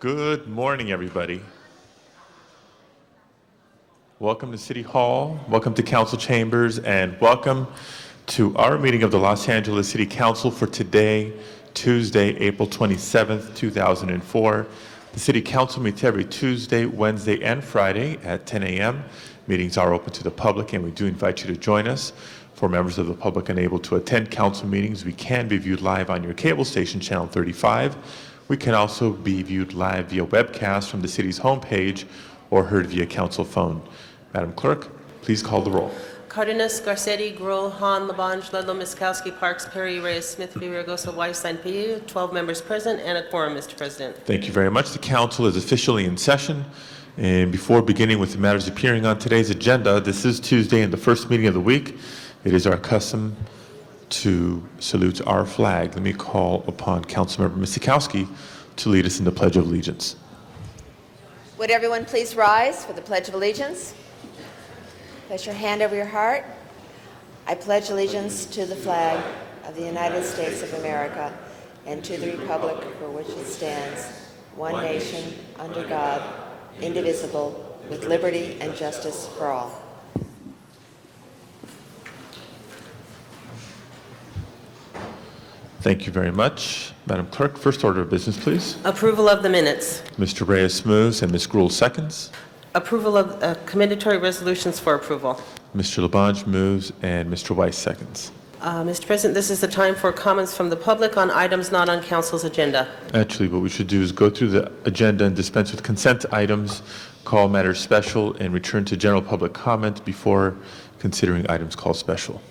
Good morning, everybody. Welcome to City Hall, welcome to Council Chambers, and welcome to our meeting of the Los Angeles City Council for today, Tuesday, April 27th, 2004. The City Council meets every Tuesday, Wednesday, and Friday at 10 a.m. Meetings are open to the public, and we do invite you to join us. For members of the public unable to attend council meetings, we can be viewed live on your cable station, Channel 35. We can also be viewed live via webcast from the city's homepage or heard via council phone. Madam Clerk, please call the roll. Cardenas, Garcetti, Gruel, Hahn, Labange, Ludlow, Miskowski, Parks, Perry, Reyes, Smith, Villaraigosa, Weinstein, Pilleux, 12 members present and a quorum, Mr. President. Thank you very much. The council is officially in session. And before beginning with the matters appearing on today's agenda, this is Tuesday and the first meeting of the week. It is our custom to salute our flag. Let me call upon Councilmember Miskowski to lead us in the Pledge of Allegiance. Would everyone please rise for the Pledge of Allegiance? Place your hand over your heart. I pledge allegiance to the flag of the United States of America and to the republic for which it stands, one nation, under God, indivisible, with liberty and justice for all. Thank you very much. Madam Clerk, first order of business, please. Approval of the minutes. Mr. Reyes moves and Ms. Gruel seconds. Approval of commendatory resolutions for approval. Mr. Labange moves and Mr. Weiss seconds. Mr. President, this is the time for comments from the public on items not on council's agenda. Actually, what we should do is go through the agenda and dispense with consent items, call matters special, and return to general public comment before considering items called special.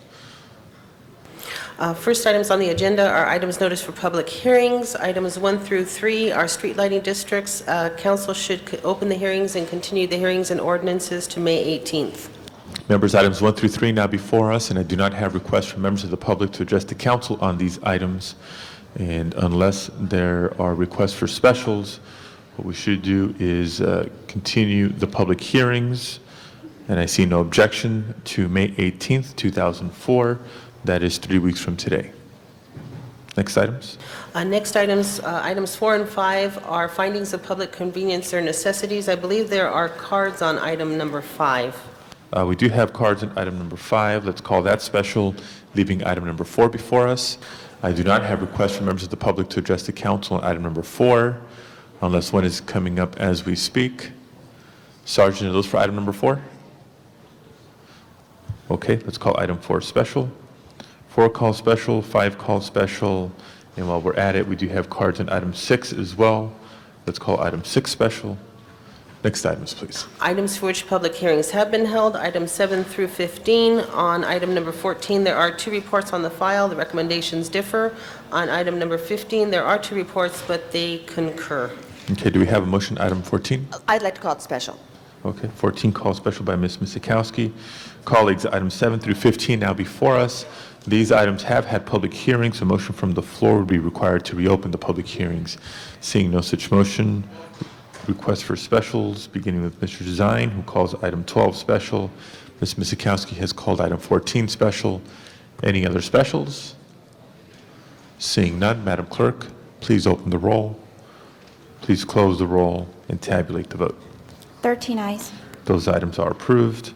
First items on the agenda are items noticed for public hearings. Items 1 through 3 are street lighting districts. Council should open the hearings and continue the hearings and ordinances to May 18th. Members, items 1 through 3 now before us, and I do not have requests from members of the public to address the council on these items. And unless there are requests for specials, what we should do is continue the public hearings. And I see no objection to May 18th, 2004. That is 3 weeks from today. Next items. Next items, items 4 and 5 are findings of public convenience or necessities. I believe there are cards on item number 5. We do have cards on item number 5. Let's call that special, leaving item number 4 before us. I do not have requests from members of the public to address the council on item number 4, unless one is coming up as we speak. Sergeant, are those for item number 4? Okay, let's call item 4 special. 4 call special, 5 call special, And while we're at it, we do have cards on item 6 as well. Let's call item 6 special. Next items, please. Items for which public hearings have been held, items 7 through 15. On item number 14, there are 2 reports on the file. The recommendations differ. On item number 15, there are 2 reports, but they concur. Okay, do we have a motion, item 14? I'd like to call it special. Okay, 14 called special by Ms. Misikowski. Colleagues, items 7 through 15 now before us. These items have had public hearings. A motion from the floor would be required to reopen the public hearings. Seeing no such motion, request for specials, beginning with Mr. Zine, who calls item 12 special. Ms. Misikowski has called item 14 special. Any other specials? Seeing none, Madam Clerk, please open the roll. Please close the roll and tabulate the vote. 13 ayes. Those items are approved.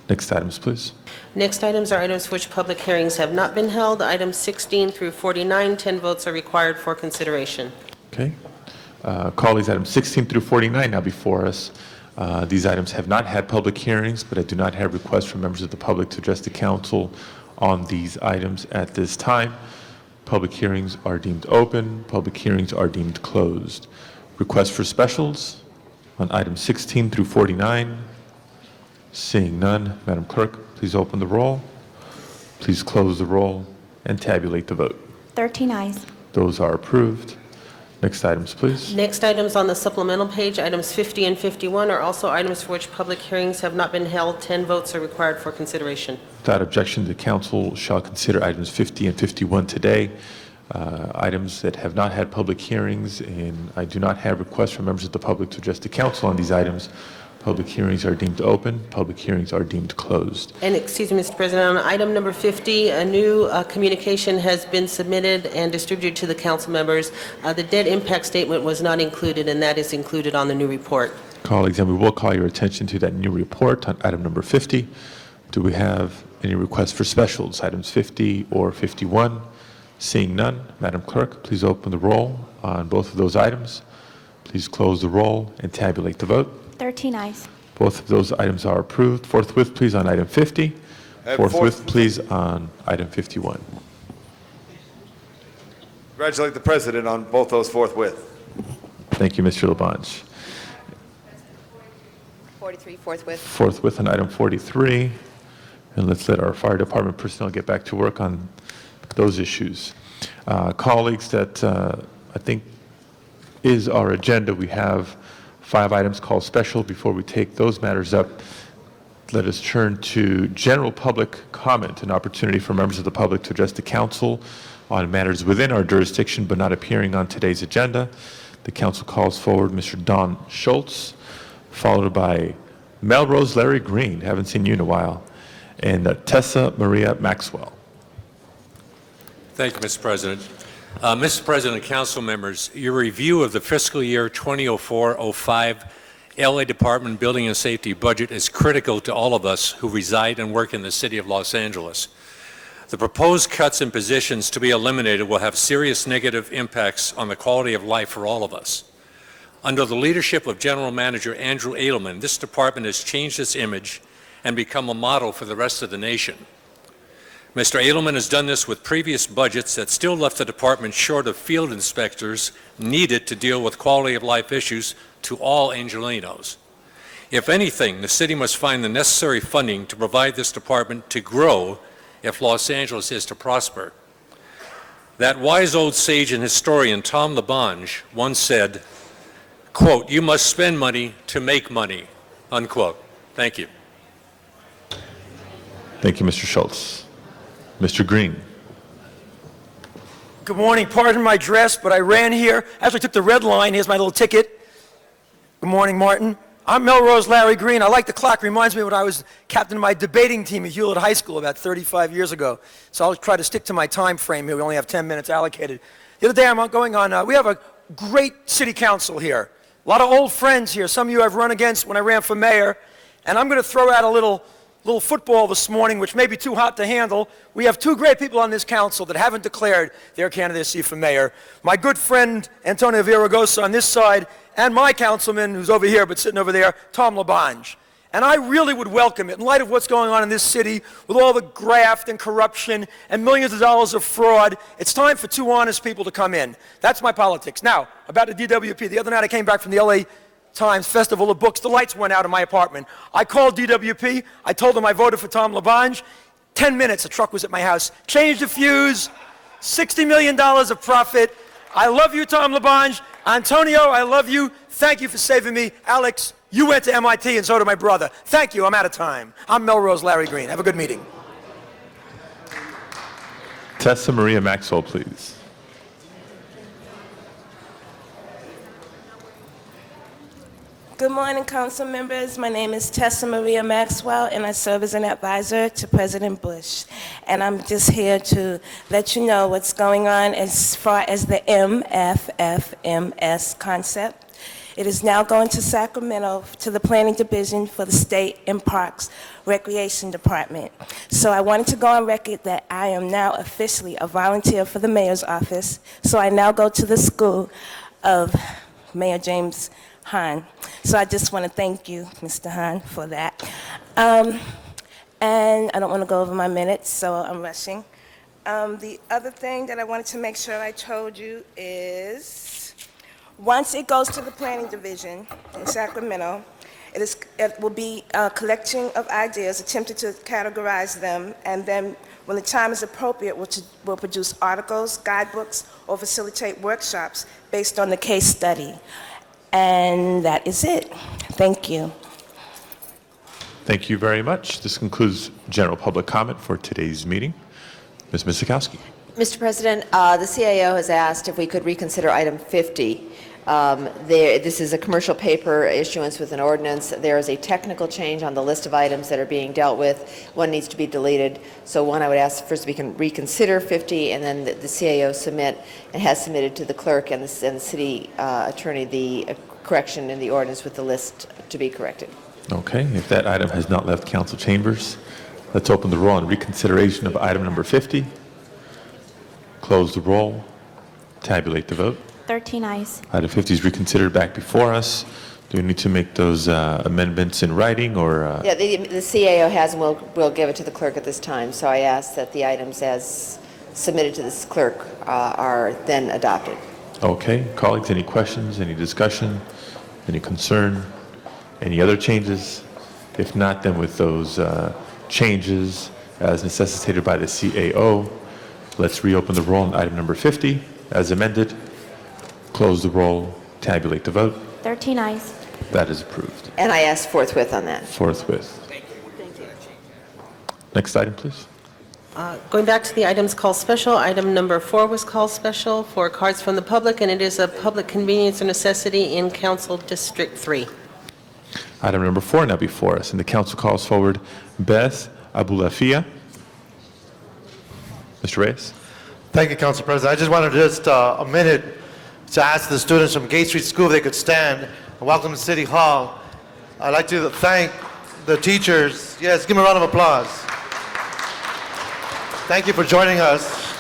Next items, please. Next items are items for which public hearings have not been held. Items 16 through 49, 10 votes are required for consideration. Okay. Colleagues, items 16 through 49 now before us. These items have not had public hearings, but I do not have requests from members of the public to address the council on these items at this time. Public hearings are deemed open. Public hearings are deemed closed. Requests for specials on items 16 through 49. Seeing none, Madam Clerk, please open the roll. Please close the roll and tabulate the vote. 13 ayes. Those are approved. Next items, please. Next items on the supplemental page, items 50 and 51, are also items for which public hearings have not been held. 10 votes are required for consideration. Without objection, the council shall consider items 50 and 51 today. Items that have not had public hearings, and I do not have requests from members of the public to address the council on these items. Public hearings are deemed open. Public hearings are deemed closed. And excuse me, Mr. President, on item number 50, a new communication has been submitted and distributed to the council members. The debt impact statement was not included, and that is included on the new report. Colleagues, and we will call your attention to that new report on item number 50. Do we have any requests for specials, items 50 or 51? Seeing none, Madam Clerk, please open the roll on both of those items. Please close the roll and tabulate the vote. 13 ayes. Both of those items are approved. Forthwith, please, on item 50. Forthwith, please, on item 51. Congratulate the president on both those forthwith. Thank you, Mr. Labange. 43 forthwith. Forthwith on item 43. And let's let our fire department personnel get back to work on those issues. Colleagues, that I think is our agenda. We have 5 items called special. Before we take those matters up, let us turn to general public comment, an opportunity for members of the public to address the council on matters within our jurisdiction but not appearing on today's agenda. The council calls forward Mr. Don Schultz, followed by Melrose Larry Green, haven't seen you in a while, and Tessa Maria Maxwell. Thank you, Mr. President. Mr. President, council members, your review of the fiscal year 2004-05 LA Department Building and Safety budget is critical to all of us who reside and work in the city of Los Angeles. The proposed cuts in positions to be eliminated will have serious negative impacts on the quality of life for all of us. Under the leadership of General Manager Andrew Edelman, this department has changed its image and become a model for the rest of the nation. Mr. Edelman has done this with previous budgets that still left the department short of field inspectors needed to deal with quality of life issues to all Angelenos. If anything, the city must find the necessary funding to provide this department to grow if Los Angeles is to prosper. That wise old sage and historian Tom Labange once said, quote, "You must spend money to make money," unquote. Thank you. Thank you, Mr. Schultz. Mr. Green. Good morning. Pardon my dress, but I ran here. Actually took the red line. Here's my little ticket. Good morning, Martin. I'm Melrose Larry Green. I like the clock. Reminds me of when I was captain of my debating team at Hewlett High School about 35 years ago. So I'll try to stick to my time frame here. We only have 10 minutes allocated. The other day I'm going on, we have a great city council here. A lot of old friends here. Some of you I've run against when I ran for mayor. And I'm going to throw out a little football this morning, which may be too hot to handle. We have 2 great people on this council that haven't declared their candidacy for mayor. My good friend Antonio Villaraigosa on this side, and my councilman, who's over here but sitting over there, Tom Labange. And I really would welcome it in light of what's going on in this city with all the graft and corruption and millions of dollars of fraud. It's time for two honest people to come in. That's my politics. Now, about the DWP. The other night I came back from the LA Times Festival of Books. The lights went out in my apartment. I called DWP. I told them I voted for Tom LaBonge. 10 minutes, a truck was at my house. Changed the fuse. $60 million of profit. I love you, Tom LaBonge. Antonio, I love you. Thank you for saving me. Alex, you went to MIT and so did my brother. Thank you, I'm out of time. I'm Melrose Larry Green. Have a good meeting. Tessa Maria Maxwell, please. Good morning, council members. My name is Tessa Maria Maxwell, and I serve as an advisor to President Bush. And I'm just here to let you know what's going on as far as the MFFMS concept. It is now going to Sacramento to the Planning Division for the State and Parks Recreation Department. So I wanted to go on record that I am now officially a volunteer for the mayor's office. So I now go to the school of Mayor James Hahn. So I just want to thank you, Mr. Hahn, for that. And I don't want to go over my minutes, so I'm rushing. The other thing that I wanted to make sure I told you is, once it goes to the Planning Division in Sacramento, it will be a collection of ideas, attempted to categorize them, and then when the time is appropriate, we'll produce articles, guidebooks, or facilitate workshops based on the case study. And that is it. Thank you. Thank you very much. This concludes general public comment for today's meeting. Ms. Misikowski. Mr. President, the CAO has asked if we could reconsider item 50. This is a commercial paper issuance with an ordinance. There is a technical change on the list of items that are being dealt with. One needs to be deleted. So one, I would ask first we can reconsider 50, and then the CAO submit and has submitted to the clerk and the city attorney the correction in the ordinance with the list to be corrected. Okay, if that item has not left council chambers, let's open the roll on reconsideration of item number 50. Close the roll. Tabulate the vote. 13 eyes. Item 50 is reconsidered back before us. Do we need to make those amendments in writing or? Yeah, the CAO has, and we'll give it to the clerk at this time. So I ask that the items as submitted to this clerk are then adopted. Okay, colleagues, any questions, any discussion, any concern, any other changes? If not, then with those changes as necessitated by the CAO, let's reopen the roll on item number 50 as amended. Close the roll, tabulate the vote. 13 eyes. That is approved. And I ask forthwith on that. Forthwith. Thank you. Next item, please. Going back to the items called special, item number 4 was called special for cards from the public, and it is a public convenience or necessity in Council District 3. Item number 4 now before us, and the council calls forward Beth Abulafia. Mr. Reyes. Thank you, Council President. I just wanted just a minute to ask the students from Gate Street School if they could stand and welcome to City Hall. I'd like to thank the teachers. Yes, give them a round of applause. Thank you for joining us.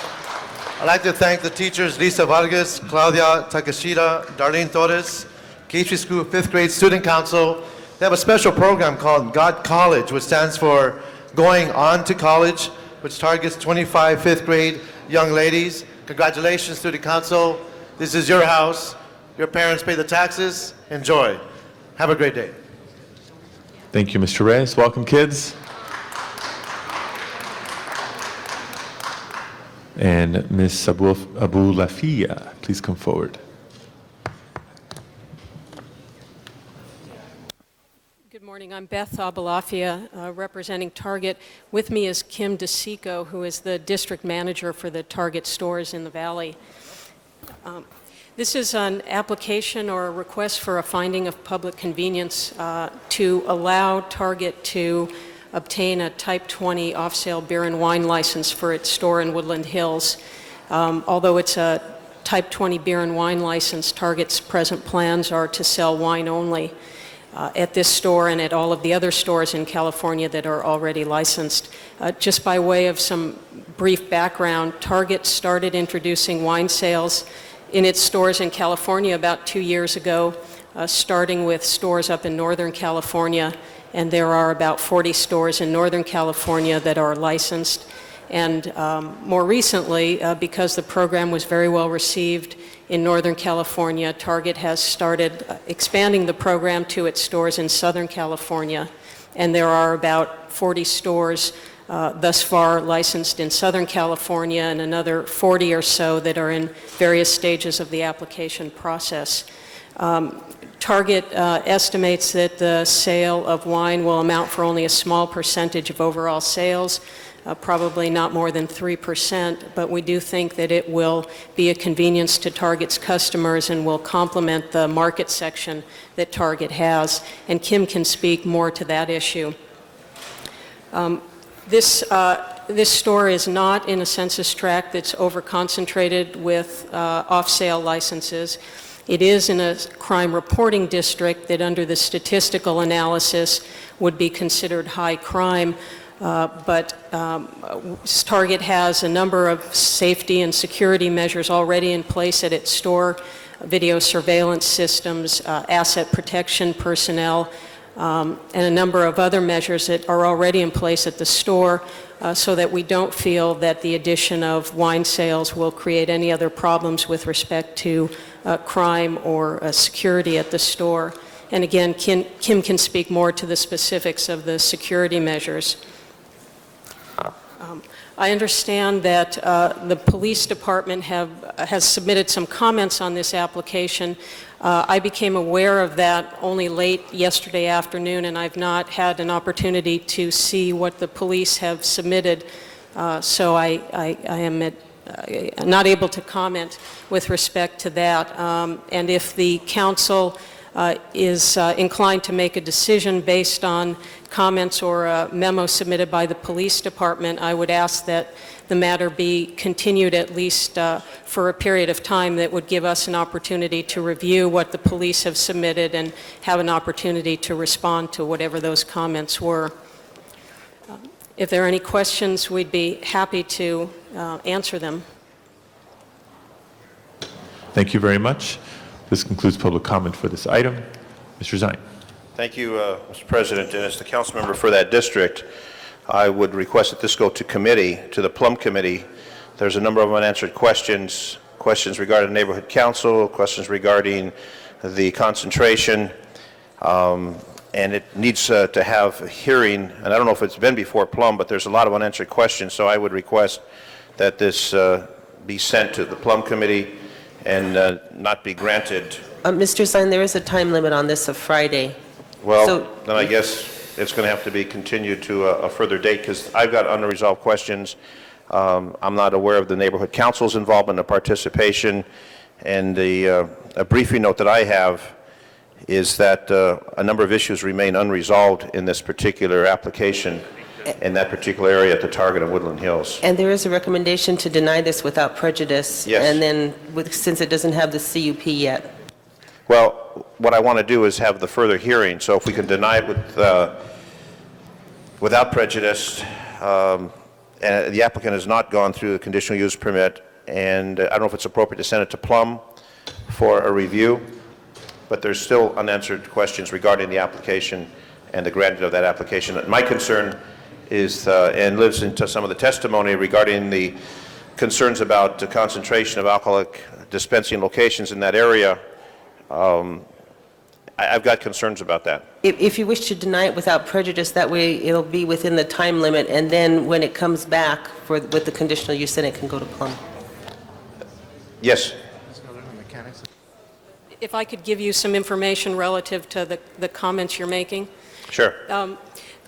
I'd like to thank the teachers Lisa Vargas, Claudia Takashita, Darlene Torres, Gate Street School 5th grade Student Council. They have a special program called God College, which stands for Going On to College, which targets 25 5th grade young ladies. Congratulations, Student Council. This is your house. Your parents pay the taxes. Enjoy. Have a great day. Thank you, Mr. Reyes. Welcome, kids. And Ms. Abulafia, please come forward. Good morning. I'm Beth Abulafia, representing Target. With me is Kim DeSico, who is the district manager for the Target stores in the Valley. This is an application or a request for a finding of public convenience to allow Target to obtain a Type 20 off-sale beer and wine license for its store in Woodland Hills. Although it's a Type 20 beer and wine license, Target's present plans are to sell wine only at this store and at all of the other stores in California that are already licensed. Just by way of some brief background, Target started introducing wine sales in its stores in California about 2 years ago, starting with stores up in Northern California and there are about 40 stores in Northern California that are licensed. And more recently, because the program was very well received in Northern California, Target has started expanding the program to its stores in Southern California, and there are about 40 stores thus far licensed in Southern California and another 40 or so that are in various stages of the application process. Target estimates that the sale of wine will amount for only a small percentage of overall sales, probably not more than 3%, but we do think that it will be a convenience to Target's customers and will complement the market section that Target has, and Kim can speak more to that issue. This store is not in a census tract that's over-concentrated with off-sale licenses. It is in a crime reporting district that under the statistical analysis would be considered high crime, but Target has a number of safety and security measures already in place at its store, video surveillance systems, asset protection personnel, and a number of other measures that are already in place at the store so that we don't feel that the addition of wine sales will create any other problems with respect to crime or security at the store. And again, Kim can speak more to the specifics of the security measures. I understand that the police department has submitted some comments on this application. I became aware of that only late yesterday afternoon, and I've not had an opportunity to see what the police have submitted, so I am not able to comment with respect to that. And if the council is inclined to make a decision based on comments or a memo submitted by the police department, I would ask that the matter be continued at least for a period of time that would give us an opportunity to review what the police have submitted and have an opportunity to respond to whatever those comments were. If there are any questions, we'd be happy to answer them. Thank you very much. This concludes public comment for this item. Mr. Zine. Thank you, Mr. President. And as the council member for that district, I would request that this go to committee, to the Plum Committee. There's a number of unanswered questions regarding the neighborhood council, questions regarding the concentration, and it needs to have a hearing. And I don't know if it's been before Plum, but there's a lot of unanswered questions, so I would request that this be sent to the Plum Committee and not be granted. Mr. Zine, there is a time limit on this of Friday. Well, then I guess it's going to have to be continued to a further date because I've got unresolved questions. I'm not aware of the neighborhood council's involvement or participation, and a briefing note that I have is that a number of issues remain unresolved in this particular application in that particular area at the Target of Woodland Hills. And there is a recommendation to deny this without prejudice. Yes. And then, since it doesn't have the CUP yet. Well, what I want to do is have the further hearing, so if we can deny it without prejudice, and the applicant has not gone through the conditional use permit, and I don't know if it's appropriate to send it to Plum for a review, but there's still unanswered questions regarding the application and the granting of that application. My concern is, and lives into some of the testimony regarding the concerns about the concentration of alcoholic dispensing locations in that area. I've got concerns about that. If you wish to deny it without prejudice, that way it'll be within the time limit, and then when it comes back with the conditional use, then it can go to Plum. Yes. If I could give you some information relative to the comments you're making. Sure.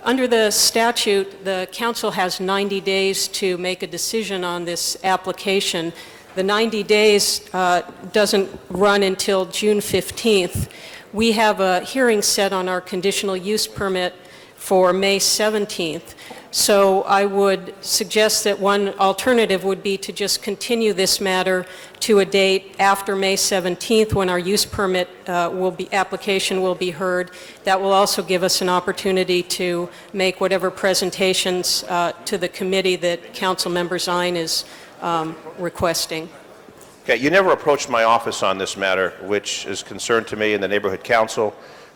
Under the statute, the council has 90 days to make a decision on this application. The 90 days doesn't run until June 15th. We have a hearing set on our conditional use permit for May 17th. So I would suggest that one alternative would be to just continue this matter to a date after May 17th when our use permit application will be heard. That will also give us an opportunity to make whatever presentations to the committee that Councilmember Zine is requesting. Okay, you never approached my office on this matter, which is concerned to me and the neighborhood council.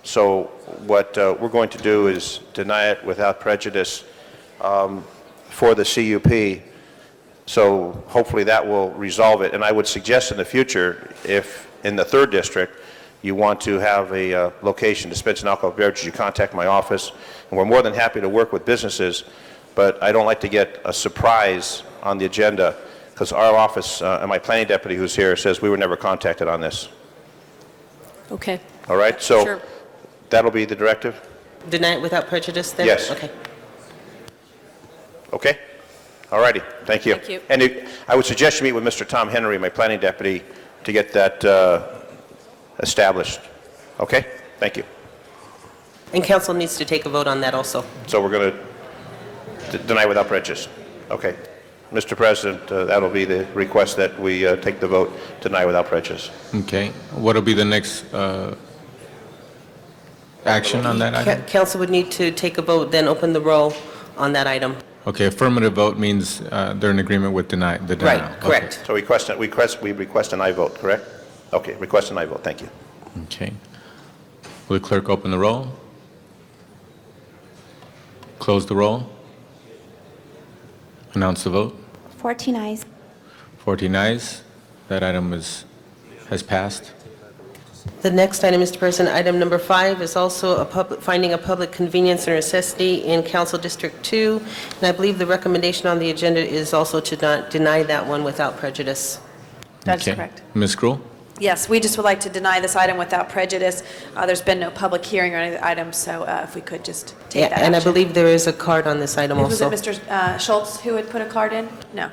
So what we're going to do is deny it without prejudice for the CUP. So hopefully that will resolve it. And I would suggest in the future, if in the 3rd district you want to have a location dispensing alcohol beverages, you contact my office. And we're more than happy to work with businesses, but I don't like to get a surprise on the agenda because our office and my planning deputy who's here says we were never contacted on this. Okay. All right? So Sure. that'll be the directive? Deny it without prejudice then? Yes. Okay. Okay? All righty. Thank you. Thank you. And I would suggest you meet with Mr. Tom Henry, my planning deputy, to get that established. Okay? Thank you. And council needs to take a vote on that also. So we're going to deny without prejudice. Okay. Mr. President, that'll be the request that we take the vote, deny without prejudice. Okay. What'll be the next action on that item? Council would need to take a vote, then open the roll on that item. Okay, affirmative vote means they're in agreement with the denial. Right, correct. So we request an aye vote, correct? Okay, request an aye vote. Thank you. Okay. Will the clerk open the roll? Close the roll? Announce the vote? 14 eyes. 14 ayes. That item has passed. The next item, Mr. President, item number 5 is also finding a public convenience or necessity in Council District 2. And I believe the recommendation on the agenda is also to not deny that one without prejudice. That's Okay. correct. Ms. Gruhl? Yes, we just would like to deny this item without prejudice. There's been no public hearing or any of the items, so if we could just take that And I action. believe there is a card on this item Was it also. Mr. Schultz who had put a card in? No.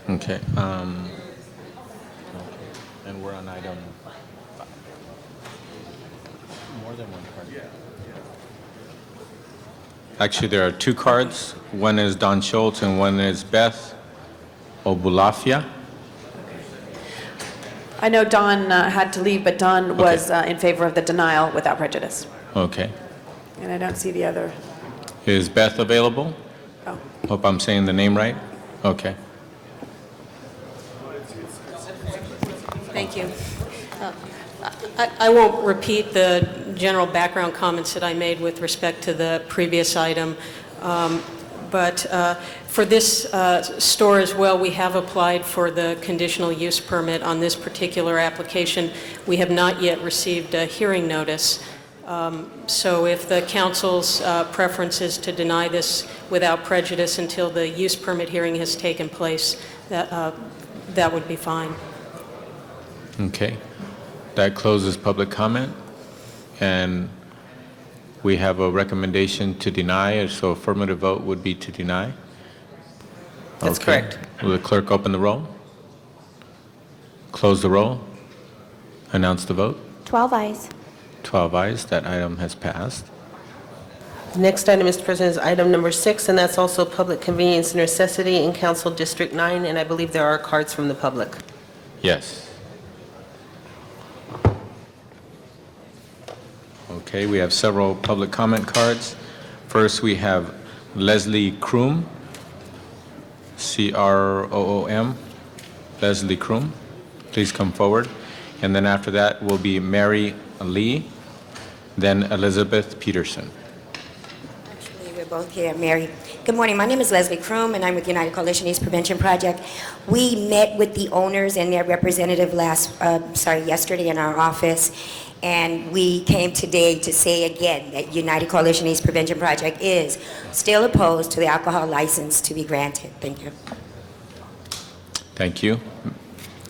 Okay. And we're on item... More than one card. Actually, there are 2 cards. One is Don Schultz and one is Beth Obulafia. I know Don had to leave, but Don was in favor of the denial without prejudice. Okay. And I don't see the other. Is Beth available? Oh. Hope I'm saying the name right. Okay. Thank you. I won't repeat the general background comments that I made with respect to the previous item, but for this store as well, we have applied for the conditional use permit on this particular application. We have not yet received a hearing notice. So if the council's preference is to deny this without prejudice until the use permit hearing has taken place, that would be fine. Okay. That closes public comment, and we have a recommendation to deny, so affirmative vote would be to deny. That's Okay. correct. Will the clerk open the roll? Close the roll? Announce the vote? 12 eyes. 12 ayes. That item has passed. The next item, Mr. President, is item number 6, and that's also public convenience and necessity in Council District 9, and I believe there are cards from the public. Yes. Okay, we have several public comment cards. First, we have Leslie Kroom, C-R-O-O-M, Leslie Kroom. Please come forward. And then after that will be Mary Lee, then Elizabeth Peterson. Actually, we're both here, Mary. Good morning. My name is Leslie Kroom, and I'm with United Coalition East Prevention Project. We met with the owners and their representative yesterday in our office, and we came today to say again that United Coalition East Prevention Project is still opposed to the alcohol license to be granted. Thank you. Thank you.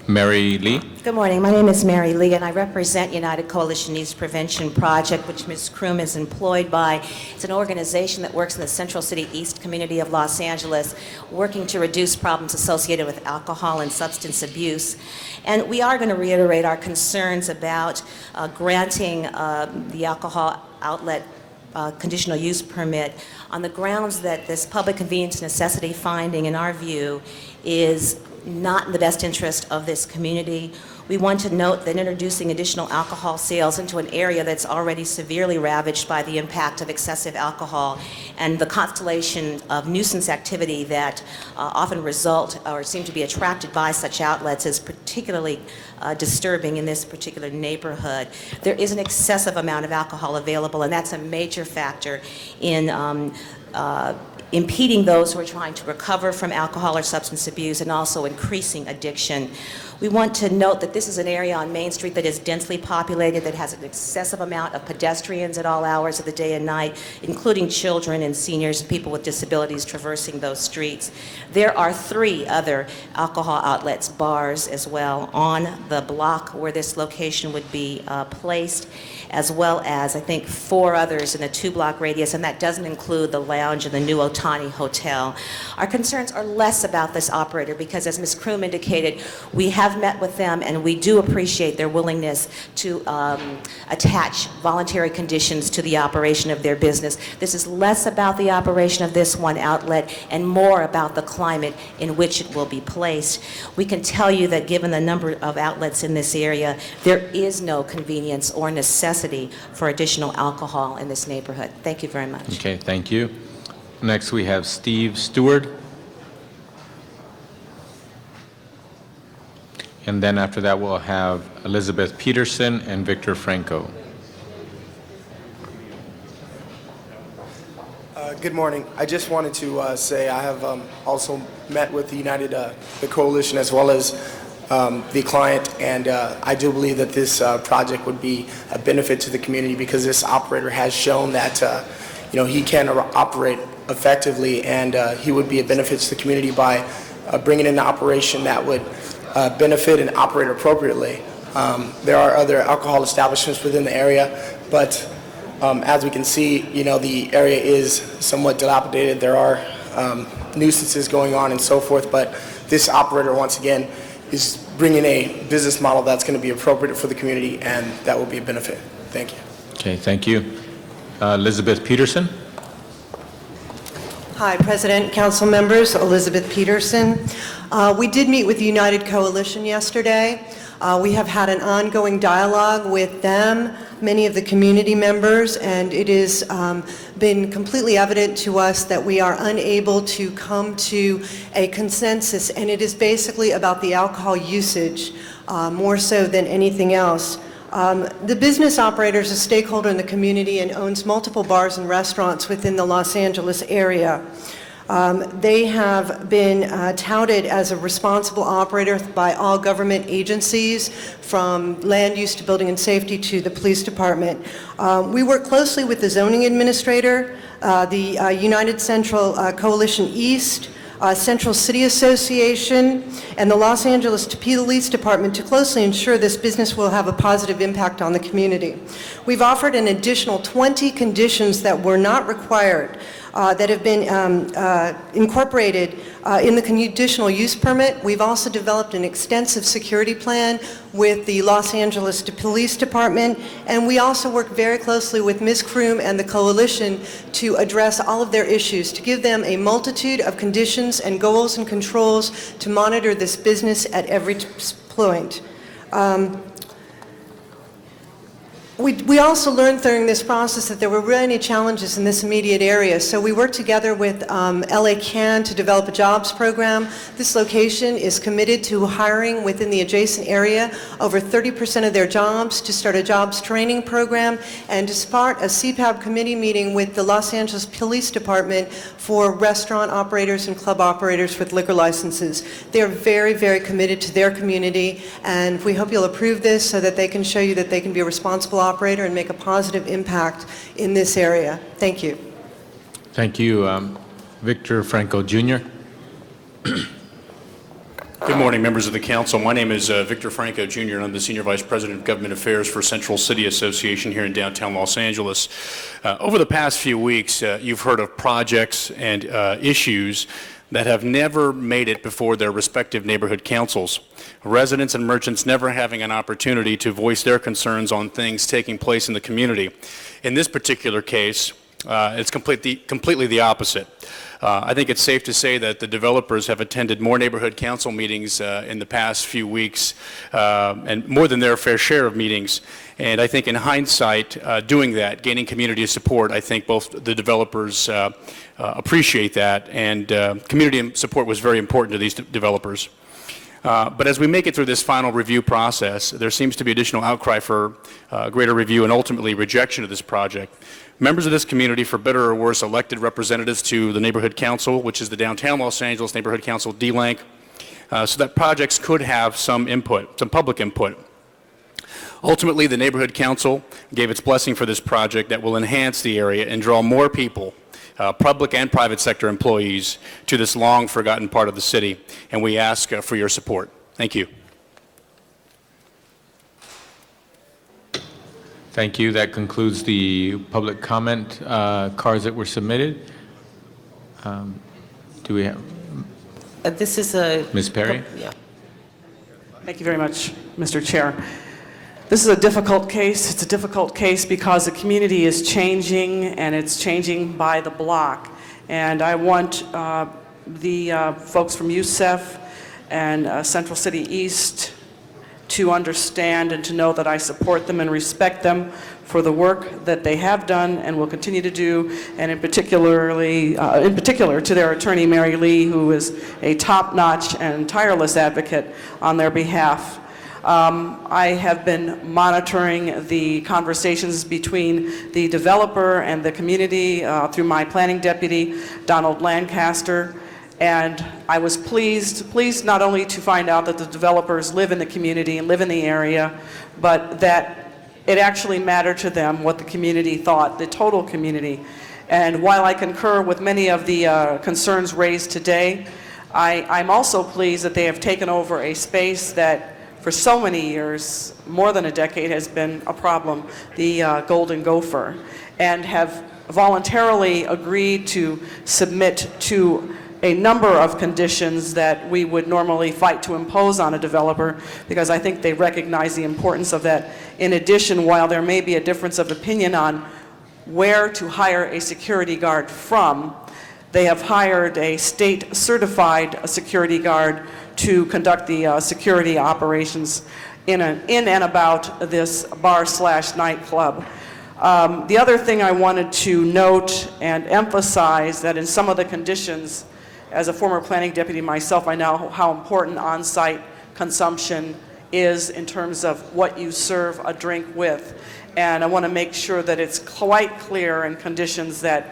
Mary Lee. Good morning. My name is Mary Lee, and I represent United Coalition East Prevention Project, which Ms. Kroom is employed by. It's an organization that works in the Central City East community of Los Angeles, working to reduce problems associated with alcohol and substance abuse. And we are going to reiterate our concerns about granting the alcohol outlet conditional use permit on the grounds that this public convenience necessity finding, in our view, is not in the best interest of this community. We want to note that introducing additional alcohol sales into an area that's already severely ravaged by the impact of excessive alcohol and the constellation of nuisance activity that often result or seem to be attracted by such outlets is particularly disturbing in this particular neighborhood. There is an excessive amount of alcohol available, and that's a major factor in impeding those who are trying to recover from alcohol or substance abuse and also increasing addiction. We want to note that this is an area on Main Street that is densely populated, that has an excessive amount of pedestrians at all hours of the day and night, including children and seniors and people with disabilities traversing those streets. There are 3 other alcohol outlets, bars as well, on the block where this location would be placed, as well as, I think, 4 others in a 2-block radius, and that doesn't include the lounge and the new Otani Hotel. Our concerns are less about this operator because, as Ms. Kroom indicated, we have met with them and we do appreciate their willingness to attach voluntary conditions to the operation of their business. This is less about the operation of this one outlet and more about the climate in which it will be placed. We can tell you that given the number of outlets in this area, there is no convenience or necessity for additional alcohol in this neighborhood. Thank you very much. Okay, thank you. Next, we have Steve Stewart. And then after that, we'll have Elizabeth Peterson and Victor Franco. Good morning. I just wanted to say I have also met with the coalition as well as the client, and I do believe that this project would be a benefit to the community because this operator has shown that he can operate effectively, and he would be a benefit to the community by bringing in an operation that would benefit and operate appropriately. There are other alcohol establishments within the area, but as we can see, the area is somewhat dilapidated. There are nuisances going on and so forth, but this operator, once again, is bringing a business model that's going to be appropriate for the community, and that will be a benefit. Thank you. Okay, thank you. Elizabeth Peterson. Hi, President, Council members, Elizabeth Peterson. We did meet with the United Coalition yesterday. We have had an ongoing dialogue with them, many of the community members, and it has been completely evident to us that we are unable to come to a consensus, and it is basically about the alcohol usage more so than anything else. The business operator is a stakeholder in the community and owns multiple bars and restaurants within the Los Angeles area. They have been touted as a responsible operator by all government agencies, from land use to building and safety to the police department. We work closely with the zoning administrator, the United Central Coalition East, Central City Association, and the Los Angeles Police Department to closely ensure this business will have a positive impact on the community. We've offered an additional 20 conditions that were not required that have been incorporated in the conditional use permit. We've also developed an extensive security plan with the Los Angeles Police Department, and we also work very closely with Ms. Kroom and the coalition to address all of their issues, to give them a multitude of conditions and goals and controls to monitor this business at every point. We also learned during this process that there were many challenges in this immediate area, so we worked together with LA CAN to develop a jobs program. This location is committed to hiring within the adjacent area over 30% of their jobs, to start a jobs training program, and to start a CPAB committee meeting with the Los Angeles Police Department for restaurant operators and club operators with liquor licenses. They're very, very committed to their community, and we hope you'll approve this so that they can show you that they can be a responsible operator and make a positive impact in this area. Thank you. Thank you. Victor Franco, Jr. Good morning, members of the council. My name is Victor Franco, Jr., and I'm the Senior Vice President of Government Affairs for Central City Association here in downtown Los Angeles. Over the past few weeks, you've heard of projects and issues that have never made it before their respective neighborhood councils. Residents and merchants never having an opportunity to voice their concerns on things taking place in the community. In this particular case, It's completely the opposite. I think it's safe to say that the developers have attended more neighborhood council meetings in the past few weeks, and more than their fair share of meetings. And I think in hindsight, doing that, gaining community support, I think both the developers appreciate that, and community support was very important to these developers. But as we make it through this final review process, there seems to be additional outcry for greater review and ultimately rejection of this project. Members of this community, for better or worse, elected representatives to the Neighborhood Council, which is the Downtown Los Angeles Neighborhood Council, DLANC, so that projects could have some input, some public input. Ultimately, the Neighborhood Council gave its blessing for this project that will enhance the area and draw more people, public and private sector employees, to this long-forgotten part of the city, and we ask for your support. Thank you. Thank you. That concludes the public comment cards that were submitted. Do we have This is a... Ms. Perry? Yeah. Thank you very much, Mr. Chair. This is a difficult case. It's a difficult case because the community is changing, and it's changing by the block. And I want the folks from USEF and Central City East to understand and to know that I support them and respect them for the work that they have done and will continue to do, and in particular to their attorney, Mary Lee, who is a top-notch and tireless advocate on their behalf. I have been monitoring the conversations between the developer and the community through my planning deputy, Donald Lancaster, and I was pleased not only to find out that the developers live in the community and live in the area, but that it actually mattered to them what the community thought, the total community. And while I concur with many of the concerns raised today, I'm also pleased that they have taken over a space that for so many years, more than a decade, has been a problem, the Golden Gopher, and have voluntarily agreed to submit to a number of conditions that we would normally fight to impose on a developer, because I think they recognize the importance of that. In addition, while there may be a difference of opinion on where to hire a security guard from, they have hired a state-certified security guard to conduct the security operations in and about this bar/nightclub. The other thing I wanted to note and emphasize that in some of the conditions, as a former planning deputy myself, I know how important on-site consumption is in terms of what you serve a drink with. And I want to make sure that it's quite clear in conditions that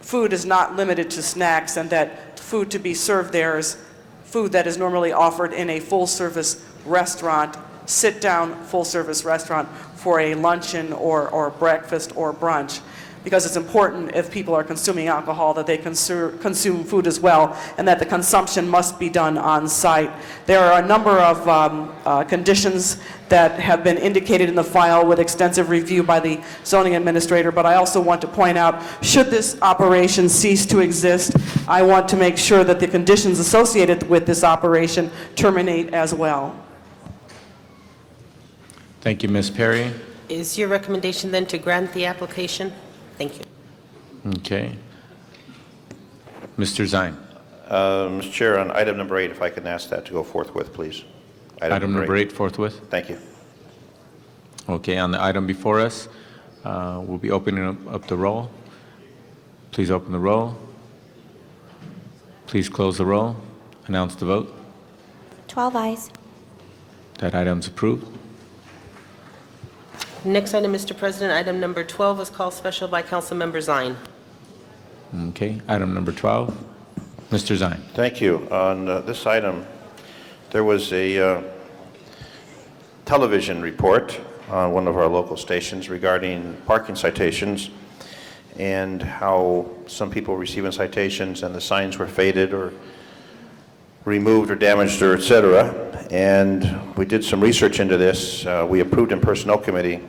food is not limited to snacks, and that food to be served there is food that is normally offered in a full-service restaurant, sit-down full-service restaurant for a luncheon or breakfast or brunch. Because it's important, if people are consuming alcohol, that they consume food as well, and that the consumption must be done on site. There are a number of conditions that have been indicated in the file with extensive review by the zoning administrator, but I also want to point out, should this operation cease to exist, I want to make sure that the conditions associated with this operation terminate as well. Thank you, Ms. Perry. Is your recommendation then to grant the application? Thank you. Okay. Mr. Zine. Mr. Chair, on item number 8, if I can ask that to go forthwith, please. Item number 8 forthwith. Thank you. Okay, on the item before us, we'll be opening up the roll. Please open the roll. Please close the roll. Announce the vote. 12 ayes. That item's approved. Next item, Mr. President, item number 12 is called special by Councilmember Zine. Okay, item number 12. Mr. Zine. Thank you. On this item, there was a television report on one of our local stations regarding parking citations and how some people were receiving citations and the signs were faded or removed or damaged or et cetera. And we did some research into this. We approved in Personnel Committee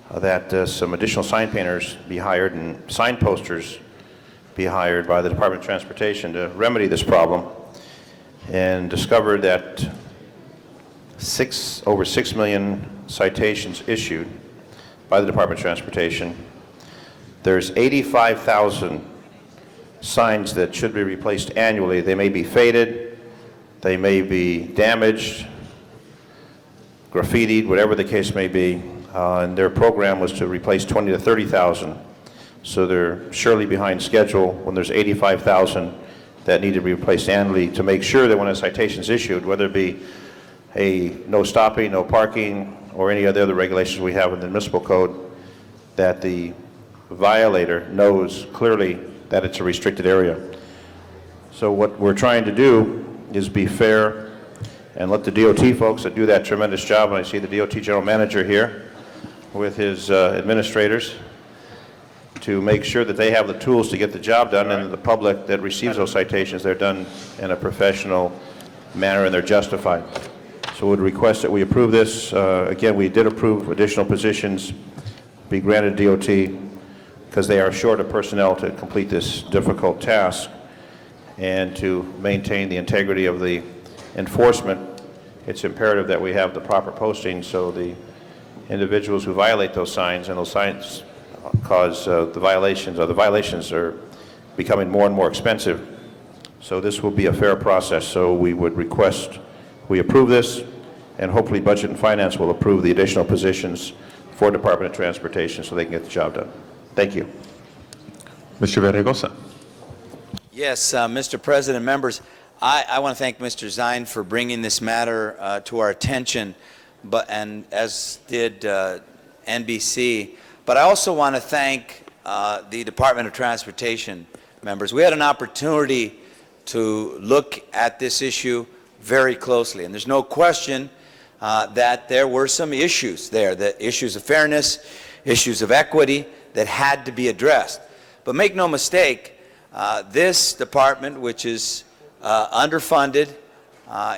that some additional sign painters be hired and sign posters be hired by the Department of Transportation to remedy this problem, and discovered that over 6 million citations issued by the Department of Transportation, there's 85,000 signs that should be replaced annually. They may be faded, they may be damaged, graffitied, whatever the case may be, and their program was to replace 20 to 30,000. So they're surely behind schedule when there's 85,000 that need to be replaced annually to make sure that when a citation is issued, whether it be a no stopping, no parking, or any of the other regulations we have in the municipal code, that the violator knows clearly that it's a restricted area. So what we're trying to do is be fair and let the DOT folks that do that tremendous job, and I see the DOT General Manager here with his administrators, to make sure that they have the tools to get the job done, and the public that receives those citations, they're done in a professional manner and they're justified. So would request that we approve this. Again, we did approve additional positions be granted DOT because they are short of personnel to complete this difficult task, and to maintain the integrity of the enforcement. It's imperative that we have the proper posting so the individuals who violate those signs, and those signs cause the violations are becoming more and more expensive. So this will be a fair process. So we would request we approve this, and hopefully Budget and Finance will approve the additional positions for Department of Transportation so they can get the job done. Thank you. Mr. Verregosa. Yes, Mr. President, members, I want to thank Mr. Zine for bringing this matter to our attention, and as did NBC. But I also want to thank the Department of Transportation members. We had an opportunity to look at this issue very closely, and there's no question that there were some issues there, the issues of fairness, issues of equity that had to be addressed. But make no mistake, this department, which is underfunded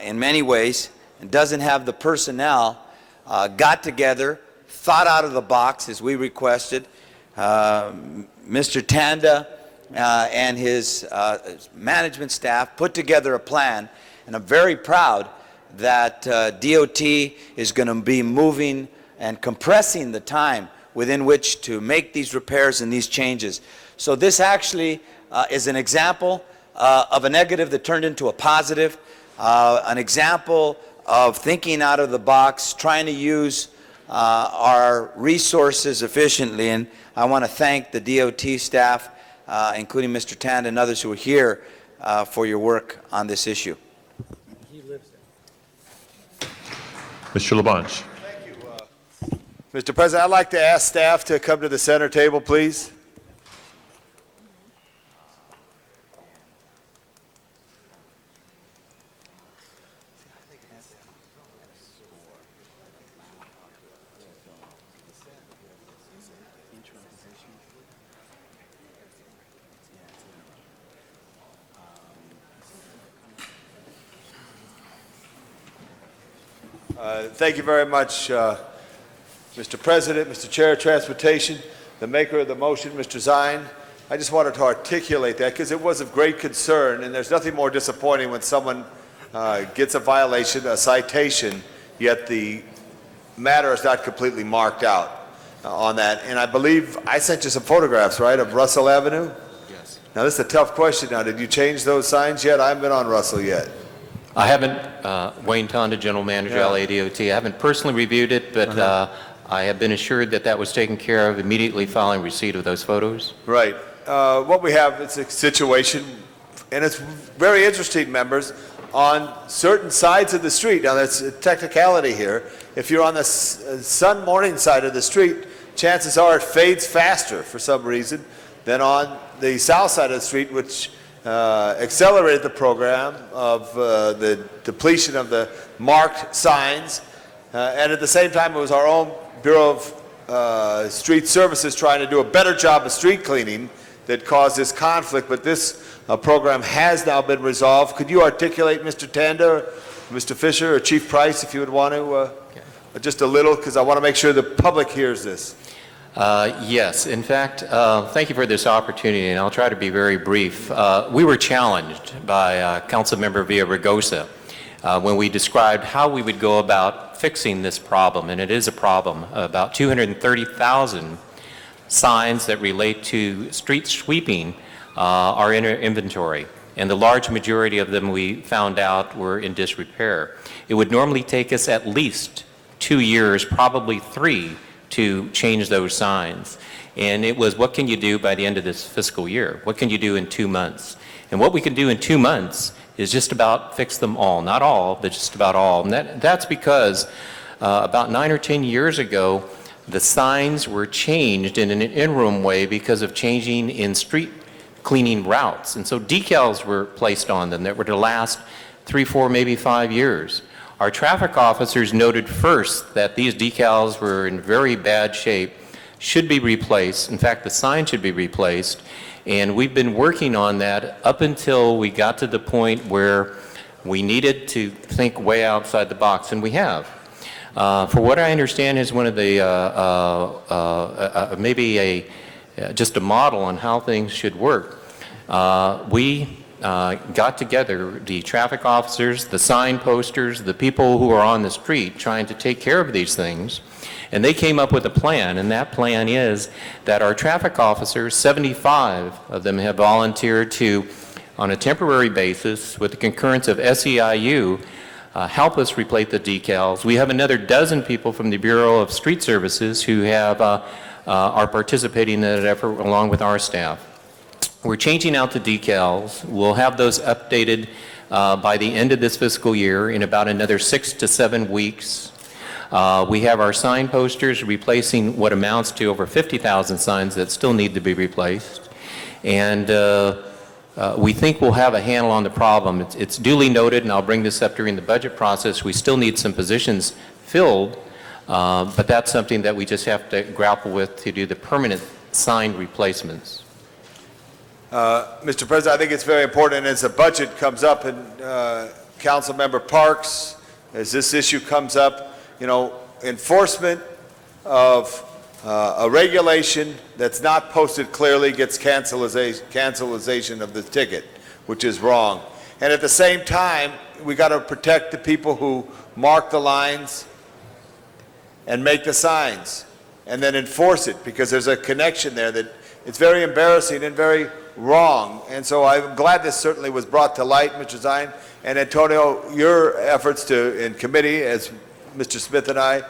in many ways and doesn't have the personnel, got together, thought out of the box as we requested. Mr. Tanda and his management staff put together a plan, and I'm very proud that DOT is going to be moving and compressing the time within which to make these repairs and these changes. So this actually is an example of a negative that turned into a positive, an example of thinking out of the box, trying to use our resources efficiently. And I want to thank the DOT staff, including Mr. Tanda and others who are here, for your work on this issue. Mr. Labange. Thank you. Mr. President, I'd like to ask staff to come to the center table, please. Thank you very much, Mr. President, Mr. Chair of Transportation, the maker of the motion, Mr. Zine. I just wanted to articulate that because it was of great concern, and there's nothing more disappointing when someone gets a violation, a citation, yet the matter is not completely marked out on that. And I believe I sent you some photographs, right, of Russell Avenue? Yes. Now, this is a tough question now. Did you change those signs yet? I haven't been on Russell yet. I haven't, Wayne Tonda, General Manager, LADOT. I haven't personally reviewed it, but I have been assured that that was taken care of immediately following receipt of those photos. Right. What we have is a situation, and it's very interesting, members, on certain sides of the street. Now, that's a technicality here. If you're on the sun morning side of the street, chances are it fades faster for some reason than on the south side of the street, which accelerated the program of the depletion of the marked signs. And at the same time, it was our own Bureau of Street Services trying to do a better job of street cleaning that caused this conflict. But this program has now been resolved. Could you articulate, Mr. Tanda, Mr. Fisher, or Chief Price, if you would want to, just a little, because I want to make sure the public hears this. Yes. In fact, thank you for this opportunity, and I'll try to be very brief. We were challenged by Councilmember Villaraigosa when we described how we would go about fixing this problem, and it is a problem. About 230,000 signs that relate to street sweeping are in our inventory, and the large majority of them we found out were in disrepair. It would normally take us at least 2 years, probably 3, to change those signs. And it was, what can you do by the end of this fiscal year? What can you do in 2 months? And what we can do in 2 months is just about fix them all. Not all, but just about all. And that's because about 9 or 10 years ago, the signs were changed in an interim way because of changing in street cleaning routes. And so decals were placed on them that were to last 3, 4, maybe 5 years. Our traffic officers noted first that these decals were in very bad shape, should be replaced. In fact, the sign should be replaced. And we've been working on that up until we got to the point where we needed to think way outside the box, and we have. For what I understand is one of the, just a model on how things should work. We got together, the traffic officers, the sign posters, the people who are on the street trying to take care of these things, and they came up with a plan, and that plan is that our traffic officers, 75 of them have volunteered to, on a temporary basis, with the concurrence of SEIU, help us replace the decals. We have another dozen people from the Bureau of Street Services who have, are participating in that effort along with our staff. We're changing out the decals. We'll have those updated by the end of this fiscal year in about another 6 to 7 weeks. We have our sign posters replacing what amounts to over 50,000 signs that still need to be replaced. And we think we'll have a handle on the problem. It's duly noted, and I'll bring this up during the budget process, we still need some positions filled, but that's something that we just have to grapple with to do the permanent sign replacements. Mr. President, I think it's very important as the budget comes up, and Councilmember Parks, as this issue comes up, you know, enforcement of a regulation that's not posted clearly gets cancellation of the ticket, which is wrong. And at the same time, we got to protect the people who mark the lines and make the signs and then enforce it, because there's a connection there that it's very embarrassing and very wrong. And so I'm glad this certainly was brought to light, Mr. Zine. And Antonio, your efforts in committee, as Mr. Smith and I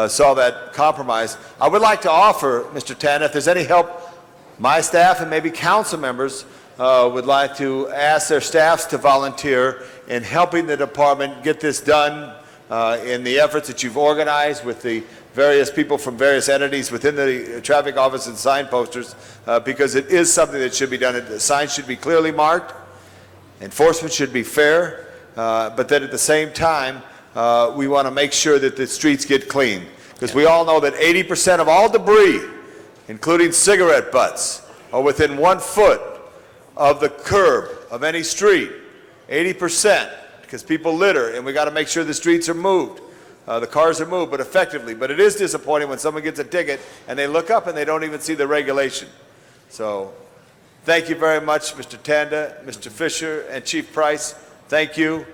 saw that compromise. I would like to offer, Mr. Tan, if there's any help, my staff and maybe council members would like to ask their staffs to volunteer in helping the department get this done in the efforts that you've organized with the various people from various entities within the traffic office and sign posters, because it is something that should be done. The signs should be clearly marked, enforcement should be fair, but then at the same time, we want to make sure that the streets get clean, because we all know that 80% of all debris, including cigarette butts, are within 1 foot of the curb of any street. 80%, because people litter, and we got to make sure the streets are moved. The cars are moved, but effectively. But it is disappointing when someone gets a ticket and they look up and they don't even see the regulation. So thank you very much, Mr. Tanda, Mr. Fisher, and Chief Price. Thank you.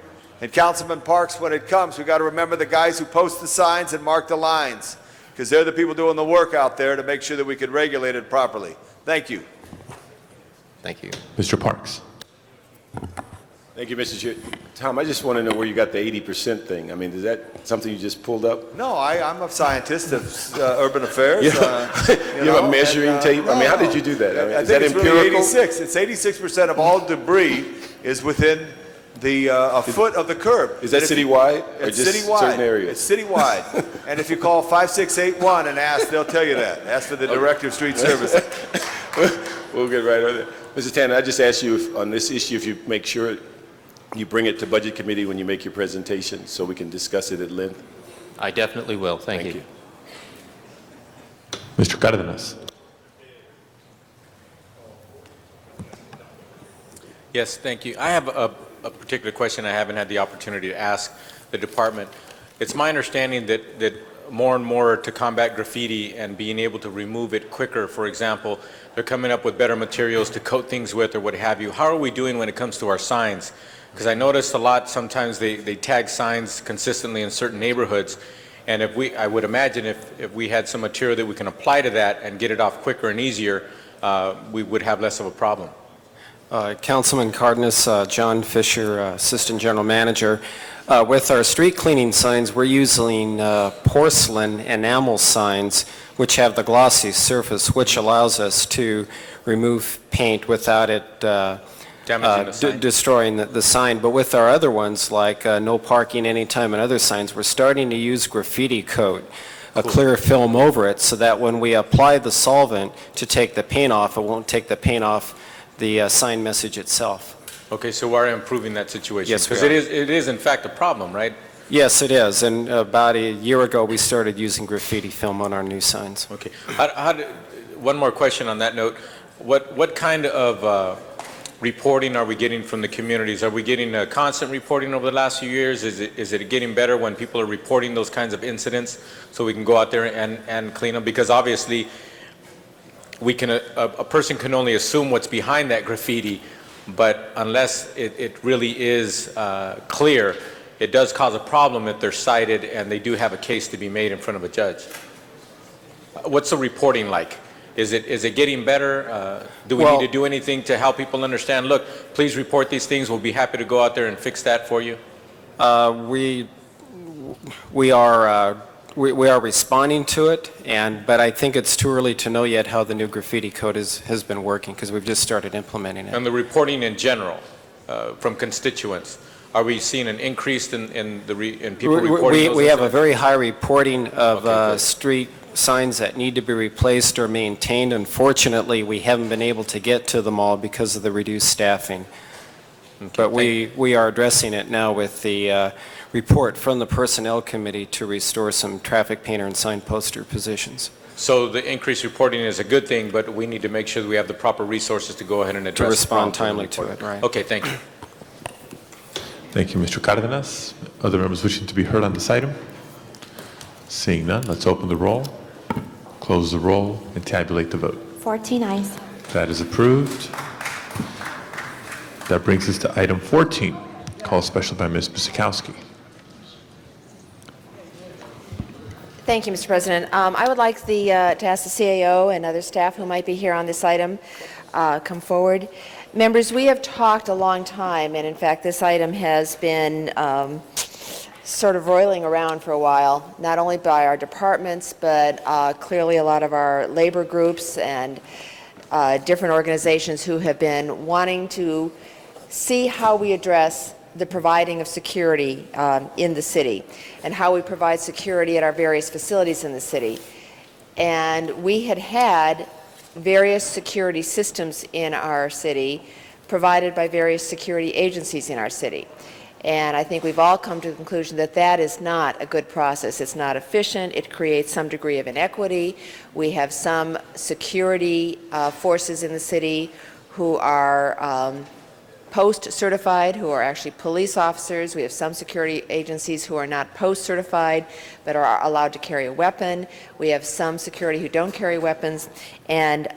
And Councilman Parks, when it comes, we got to remember the guys who post the signs and mark the lines, because they're the people doing the work out there to make sure that we can regulate it properly. Thank you. Thank you. Mr. Parks. Thank you, Mr. Chair. Tom, I just want to know where you got the 80% thing. I mean, is that something you just pulled up? No, I'm a scientist of urban affairs. You have a measuring tape? I mean, how did you do that? I mean, is that it's empirical? really 86. It's 86% of all debris is within the a foot of the curb. Is that citywide or It's just citywide. certain areas? It's citywide. And if you call 5681 and ask, they'll tell you that. Ask for the Director of Street Services. We'll get right on there. Mr. Tanner, I just asked you on this issue if you make sure you bring it to Budget Committee when you make your presentation so we can discuss it at length. I definitely will. Thank you. Mr. Cardenas. Yes, thank you. I have a particular question I haven't had the opportunity to ask the department. It's my understanding that more and more to combat graffiti and being able to remove it quicker, for example, they're coming up with better materials to coat things with or what have you. How are we doing when it comes to our signs? Because I noticed a lot, sometimes they tag signs consistently in certain neighborhoods, And I would imagine if we had some material that we can apply to that and get it off quicker and easier, we would have less of a problem. Councilman Cardenas, John Fisher, Assistant General Manager. With our street cleaning signs, we're using porcelain enamel signs which have the glossy surface, which allows us to remove paint without it Damaging the sign. destroying the sign. But with our other ones, like no parking anytime and other signs, we're starting to use graffiti coat, a clear film over it, so that when we apply the solvent to take the paint off, it won't take the paint off the sign message itself. Okay, so we're improving that situation. Yes, we because it is in fact a problem, right? Yes, it is. And about a year ago, we started using graffiti film on our new signs. Okay. One more question on that note. What kind of reporting are we getting from the communities? Are we getting constant reporting over the last few years? Is it getting better when people are reporting those kinds of incidents so we can go out there and clean them? Because obviously, a person can only assume what's behind that graffiti, but unless it really is clear, it does cause a problem if they're cited and they do have a case to be made in front of a judge. What's the reporting like? Is it getting better? Do we need to do anything to help people understand, look, please report these things, we'll be happy to go out there and fix that for you? We are responding to it, but I think it's too early to know yet how the new graffiti code has been working, because we've just started implementing it. And the reporting in general from constituents, are we seeing an increase in people reporting those? We have a very high reporting of street signs that need to be replaced or maintained. Unfortunately, we haven't been able to get to them all because of the reduced staffing. But we are addressing it now with the report from the Personnel Committee to restore some traffic painter and sign poster positions. So the increased reporting is a good thing, but we need to make sure that we have the proper resources to go ahead and address to respond timely to it, right? Okay, thank you. Thank you, Mr. Cardenas. Other members wishing to be heard on this item? Seeing none, let's open the roll, close the roll, and tabulate the vote. 14 ayes. That is approved. That brings us to item 14, called special by Ms. Buzikowski. Thank you, Mr. President. I would like to ask the CAO and other staff who might be here on this item come forward. Members, we have talked a long time, and in fact, this item has been sort of roiling around for a while, not only by our departments, but clearly a lot of our labor groups and different organizations who have been wanting to see how we address the providing of security in the city and how we provide security at our various facilities in the city. And we had various security systems in our city provided by various security agencies in our city. And I think we've all come to the conclusion that that is not a good process. It's not efficient. It creates some degree of inequity. We have some security forces in the city who are post-certified, who are actually police officers. We have some security agencies who are not post-certified, but are allowed to carry a weapon. We have some security who don't carry weapons. And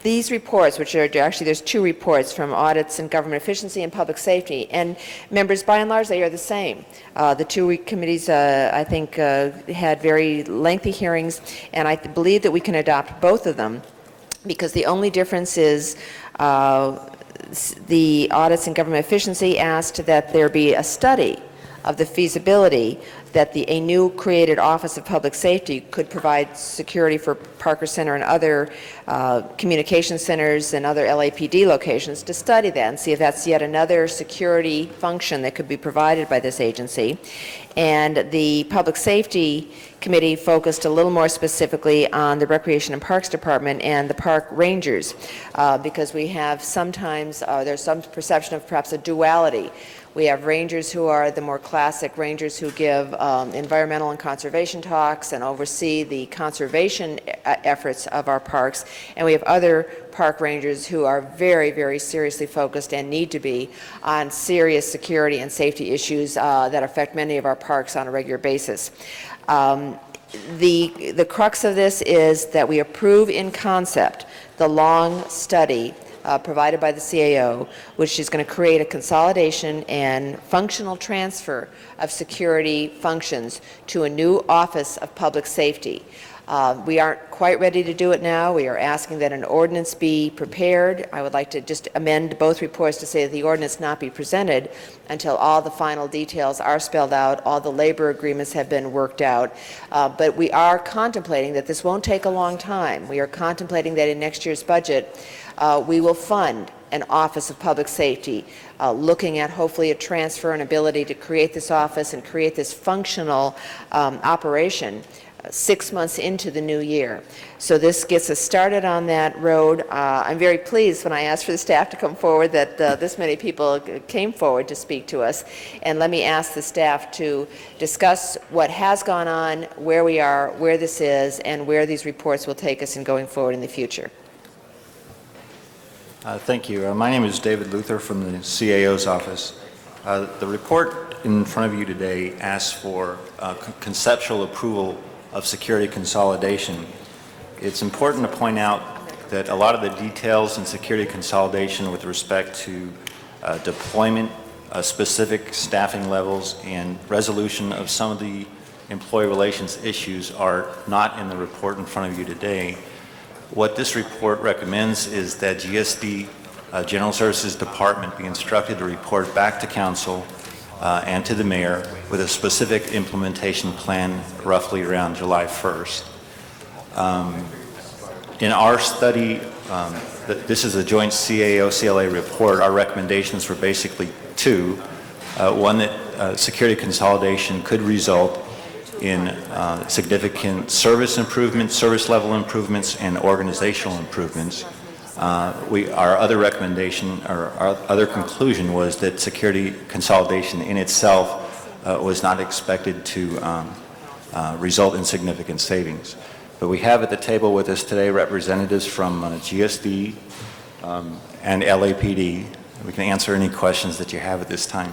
these reports, which are actually, there's two reports from Audits and Government Efficiency and Public Safety. And members, by and large, they are the same. The two committees, I think, had very lengthy hearings, and I believe that we can adopt both of them, because the only difference is the Audits and Government Efficiency asked that there be a study of the feasibility that a new created Office of Public Safety could provide security for Parker Center and other communication centers and other LAPD locations, to study that and see if that's yet another security function that could be provided by this agency. And the Public Safety Committee focused a little more specifically on the Recreation and Parks Department and the park rangers, because we have sometimes, there's some perception of perhaps a duality. We have rangers who are the more classic rangers who give environmental and conservation talks and oversee the conservation efforts of our parks. And we have other park rangers who are very, very seriously focused, and need to be, on serious security and safety issues that affect many of our parks on a regular basis. The crux of this is that we approve in concept the long study provided by the CAO, which is going to create a consolidation and functional transfer of security functions to a new Office of Public Safety. We aren't quite ready to do it now. We are asking that an ordinance be prepared. I would like to just amend both reports to say that the ordinance not be presented until all the final details are spelled out, all the labor agreements have been worked out. But we are contemplating that this won't take a long time. We are contemplating that in next year's budget, we will fund an Office of Public Safety, looking at hopefully a transfer and ability to create this office and create this functional operation 6 months into the new year. So this gets us started on that road. I'm very pleased when I asked for the staff to come forward that this many people came forward to speak to us. And let me ask the staff to discuss what has gone on, where we are, where this is, and where these reports will take us in going forward in the future. Thank you. My name is David Luther from the CAO's office. The report in front of you today asks for conceptual approval of security consolidation. It's important to point out that a lot of the details in security consolidation with respect to deployment, specific staffing levels, and resolution of some of the employee relations issues are not in the report in front of you today. What this report recommends is that GSD General Services Department be instructed to report back to Council and to the Mayor with a specific implementation plan roughly around July 1st. In our study, this is a joint CAO-CLA report. Our recommendations were basically two. One, that security consolidation could result in significant service improvements, service level improvements, and organizational improvements. Our other recommendation, or our other conclusion, was that security consolidation in itself was not expected to result in significant savings. But we have at the table with us today representatives from GSD and LAPD. We can answer any questions that you have at this time.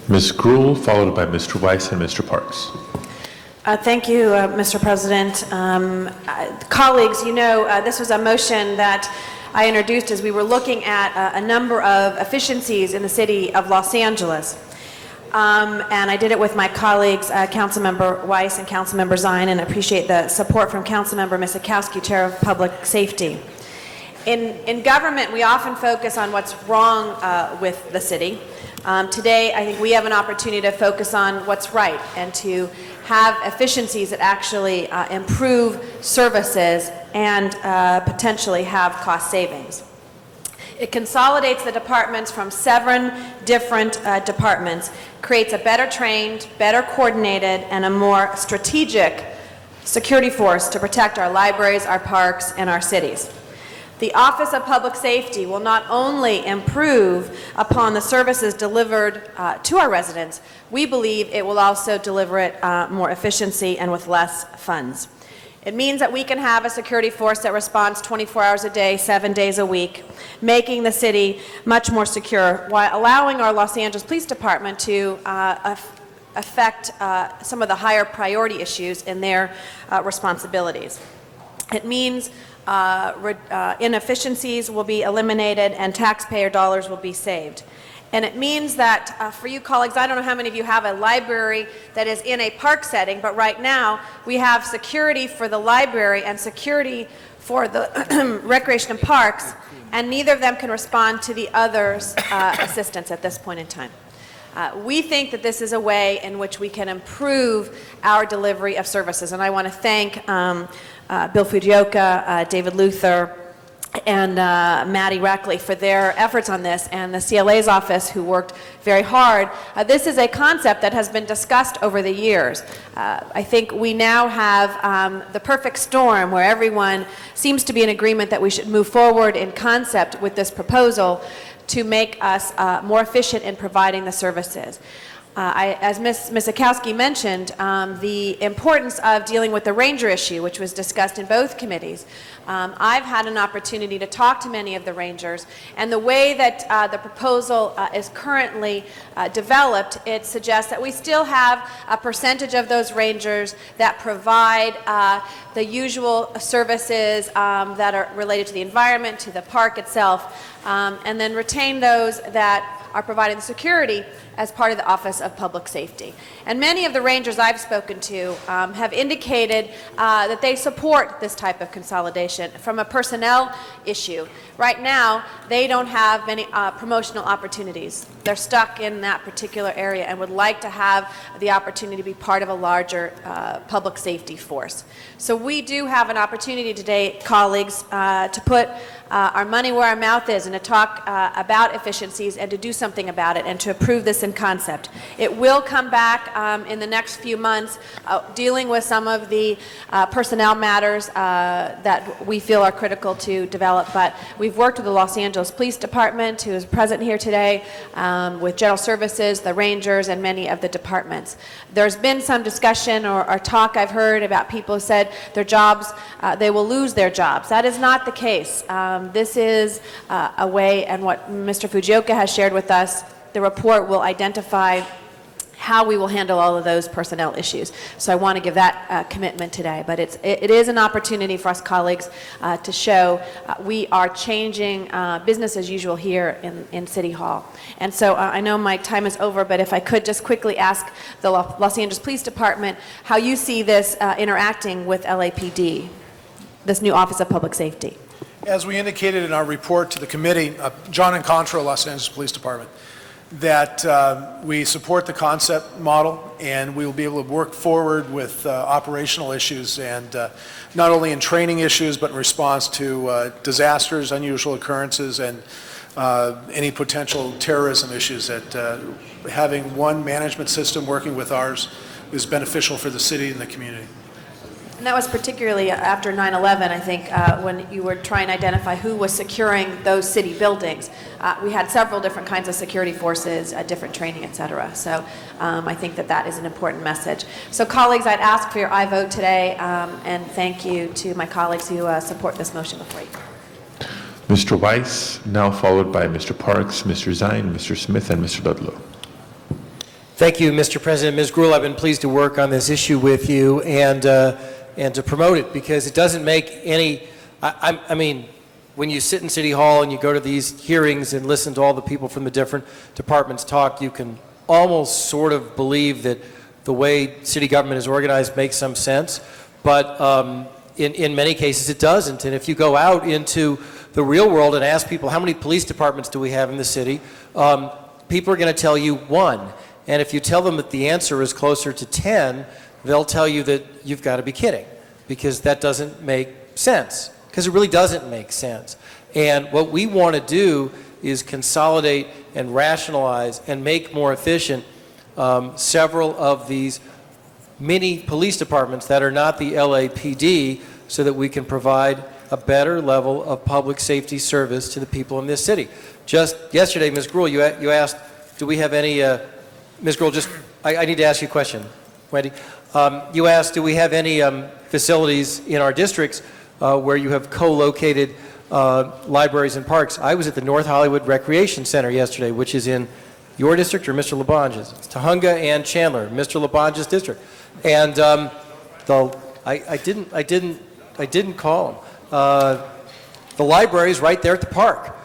Ms. Gruhl, followed by Mr. Weiss and Mr. Parks. Thank you, Mr. President. Colleagues, you know, this was a motion that I introduced as we were looking at a number of efficiencies in the city of Los Angeles. And I did it with my colleagues, Councilmember Weiss and Councilmember Zine, and I appreciate the support from Councilmember Misakowski, Chair of Public Safety. In government, we often focus on what's wrong with the city. Today, I think we have an opportunity to focus on what's right and to have efficiencies that actually improve services and potentially have cost savings. It consolidates the departments from 7 different departments, creates a better trained, better coordinated, and a more strategic security force to protect our libraries, our parks, and our cities. The Office of Public Safety will not only improve upon the services delivered to our residents, we believe it will also deliver it more efficiency and with less funds. It means that we can have a security force that responds 24 hours a day, 7 days a week, making the city much more secure while allowing our Los Angeles Police Department to affect some of the higher priority issues in their responsibilities. It means inefficiencies will be eliminated and taxpayer dollars will be saved. And it means that for you colleagues, I don't know how many of you have a library that is in a park setting, but right now we have security for the library and security for the recreation and parks, and neither of them can respond to the other's assistance at this point in time. We think that this is a way in which we can improve our delivery of services, and I want to thank Bill Fujioka, David Luther, and Maddie Rackley for their efforts on this, and the CLA's office who worked very hard. This is a concept that has been discussed over the years. I think we now have the perfect storm where everyone seems to be in agreement that we should move forward in concept with this proposal to make us more efficient in providing the services. As Ms. Misakowski mentioned, the importance of dealing with the ranger issue, which was discussed in both committees. I've had an opportunity to talk to many of the rangers, and the way that the proposal is currently developed, it suggests that we still have a percentage of those rangers that provide the usual services that are related to the environment, to the park itself, and then retain those that are providing security as part of the Office of Public Safety. And many of the rangers I've spoken to have indicated that they support this type of consolidation from a personnel issue. Right now, they don't have many promotional opportunities. They're stuck in that particular area and would like to have the opportunity to be part of a larger public safety force. So we do have an opportunity today, colleagues, to put our money where our mouth is and to talk about efficiencies and to do something about it and to approve this in concept. It will come back in the next few months dealing with some of the personnel matters that we feel are critical to develop, but we've worked with the Los Angeles Police Department, who is present here today, with General Services, the Rangers, and many of the departments. There's been some discussion or talk I've heard about people who said their jobs, they will lose their jobs. That is not the case. This is a way, and what Mr. Fujioka has shared with us, the report will identify how we will handle all of those personnel issues. So I want to give that commitment today. But it is an opportunity for us colleagues to show we are changing business as usual here in City Hall. And so I know my time is over, but if I could just quickly ask the Los Angeles Police Department how you see this interacting with LAPD, this new Office of Public Safety. As we indicated in our report to the committee, John Encontro, Los Angeles Police Department, that we support the concept model and we will be able to work forward with operational issues and not only in training issues but in response to disasters, unusual occurrences, and any potential terrorism issues. That having one management system working with ours is beneficial for the city and the community. And that was particularly after 9/11, I think, when you were trying to identify who was securing those city buildings. We had several different kinds of security forces, different training, et cetera. So I think that is an important message. So colleagues, I'd ask for your aye vote today, and thank you to my colleagues who support this motion before you. Mr. Weiss, now followed by Mr. Parks, Mr. Zine, Mr. Smith, and Mr. Ludlow. Thank you, Mr. President. Ms. Grewal, I've been pleased to work on this issue with you and to promote it, because it doesn't make any, I mean, when you sit in City Hall and you go to these hearings and listen to all the people from the different departments talk, you can almost sort of believe that the way city government is organized makes some sense, but in many cases it doesn't. And if you go out into the real world and ask people how many police departments do we have in the city, people are going to tell you one. And if you tell them that the answer is closer to 10, they'll tell you that you've got to be kidding, because that doesn't make sense, because it really doesn't make sense. And what we want to do is consolidate and rationalize and make more efficient several of these mini police departments that are not the LAPD, so that we can provide a better level of public safety service to the people in this city. Just yesterday, Ms. Grewal, you asked, do we have any, Ms. Grewal, I need to ask you a question, Wendy. You asked, do we have any facilities in our districts where you have co-located libraries and parks? I was at the North Hollywood Recreation Center yesterday, which is in your district or Mr. LaBonge's? It's Tahunga and Chandler, Mr. LaBonge's district. And I didn't call them. The library is right there at the park.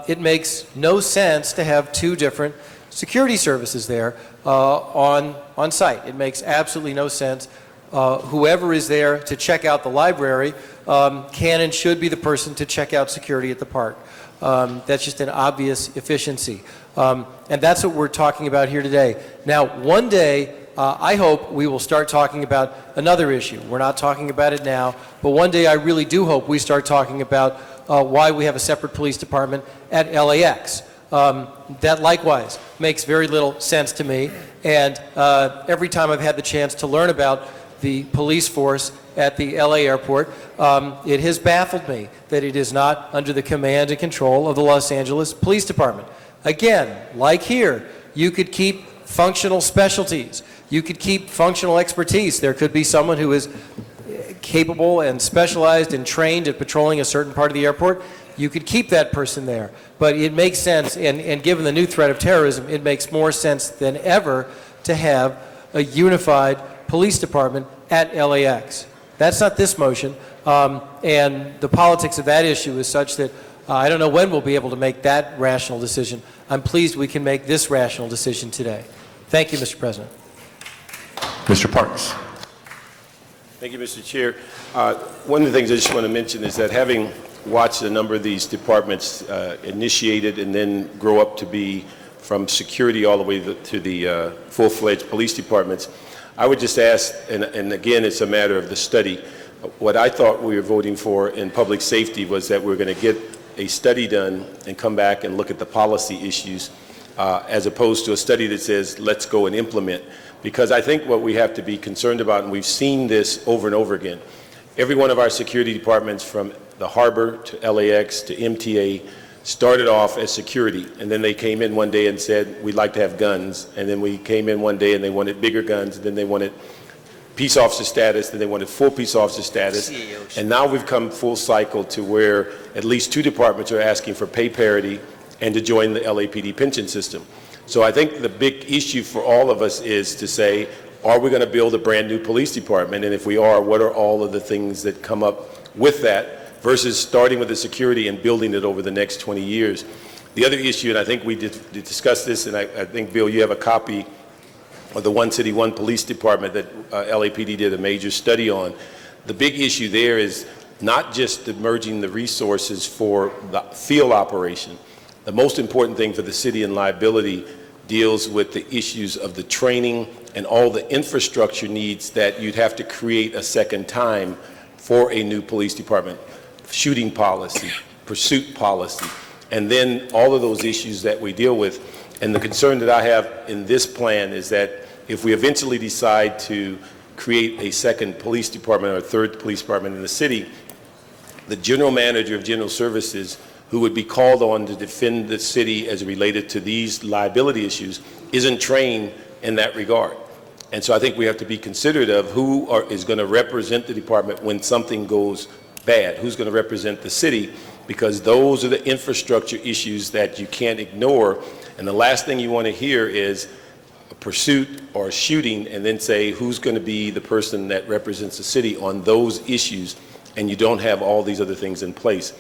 It makes no sense to have two different security services there on site. It makes absolutely no sense. Whoever is there to check out the library can and should be the person to check out security at the park. That's just an obvious efficiency. And that's what we're talking about here today. Now, one day, I hope we will start talking about another issue. We're not talking about it now, but one day I really do hope we start talking about why we have a separate police department at LAX. That likewise makes very little sense to me, and every time I've had the chance to learn about the police force at the LA airport, it has baffled me that it is not under the command and control of the Los Angeles Police Department. Again, like here, you could keep functional specialties. You could keep functional expertise. There could be someone who is capable and specialized and trained at patrolling a certain part of the airport. You could keep that person there. But it makes sense, and given the new threat of terrorism, it makes more sense than ever to have a unified police department at LAX. That's not this motion, and the politics of that issue is such that I don't know when we'll be able to make that rational decision. I'm pleased we can make this rational decision today. Thank you, Mr. President. Mr. Parks. Thank you, Mr. Chair. One of the things I just want to mention is that having watched a number of these departments initiated and then grow up to be from security all the way to the full-fledged police departments, I would just ask, and again, it's a matter of the study, what I thought we were voting for in public safety was that we're going to get a study done and come back and look at the policy issues as opposed to a study that says, let's go and implement. Because I think what we have to be concerned about, and we've seen this over and over again, every one of our security departments from the harbor to LAX to MTA started off as security, and then they came in one day and said, we'd like to have guns, and then we came in one day and they wanted bigger guns, and then they wanted peace officer status, then they wanted full peace officer status, and now we've come full cycle to where at least 2 departments are asking for pay parity and to join the LAPD pension system. So I think the big issue for all of us is to say, are we going to build a brand new police department? And if we are, what are all of the things that come up with that versus starting with the security and building it over the next 20 years? The other issue, and I think we did discuss this, and I think, Bill, you have a copy of the One City, One Police Department that LAPD did a major study on. The big issue there is not just merging the resources for the field operation. The most important thing for the city and liability deals with the issues of the training and all the infrastructure needs that you'd have to create a second time for a new police department. Shooting policy, pursuit policy, and then all of those issues that we deal with. And the concern that I have in this plan is that if we eventually decide to create a second police department or a third police department in the city, the general manager of general services who would be called on to defend the city as related to these liability issues isn't trained in that regard. And so I think we have to be considerate of who is going to represent the department when something goes bad, who's going to represent the city, because those are the infrastructure issues that you can't ignore. And the last thing you want to hear is a pursuit or a shooting and then say who's going to be the person that represents the city on those issues, and you don't have all these other things in place.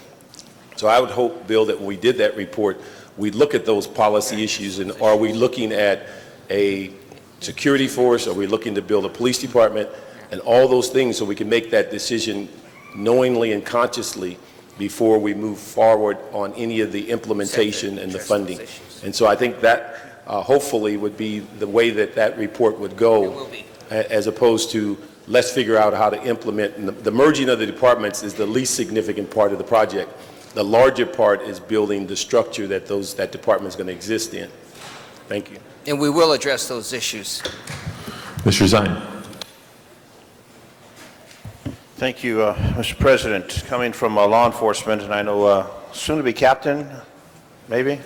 So I would hope, Bill, that when we did that report, we'd look at those policy issues, and are we looking at a security force, are we looking to build a police department, and all those things, so we can make that decision knowingly and consciously before we move forward on any of the implementation and the funding. And so I think that hopefully would be the way that that report would go, as opposed to let's figure out how to implement. And the merging of the departments is the least significant part of the project. The larger part is building the structure that that department is going to exist in. Thank you. And we will address those issues. Mr. Zine. Thank you, Mr. President. Coming from law enforcement, and I know soon to be captain, maybe?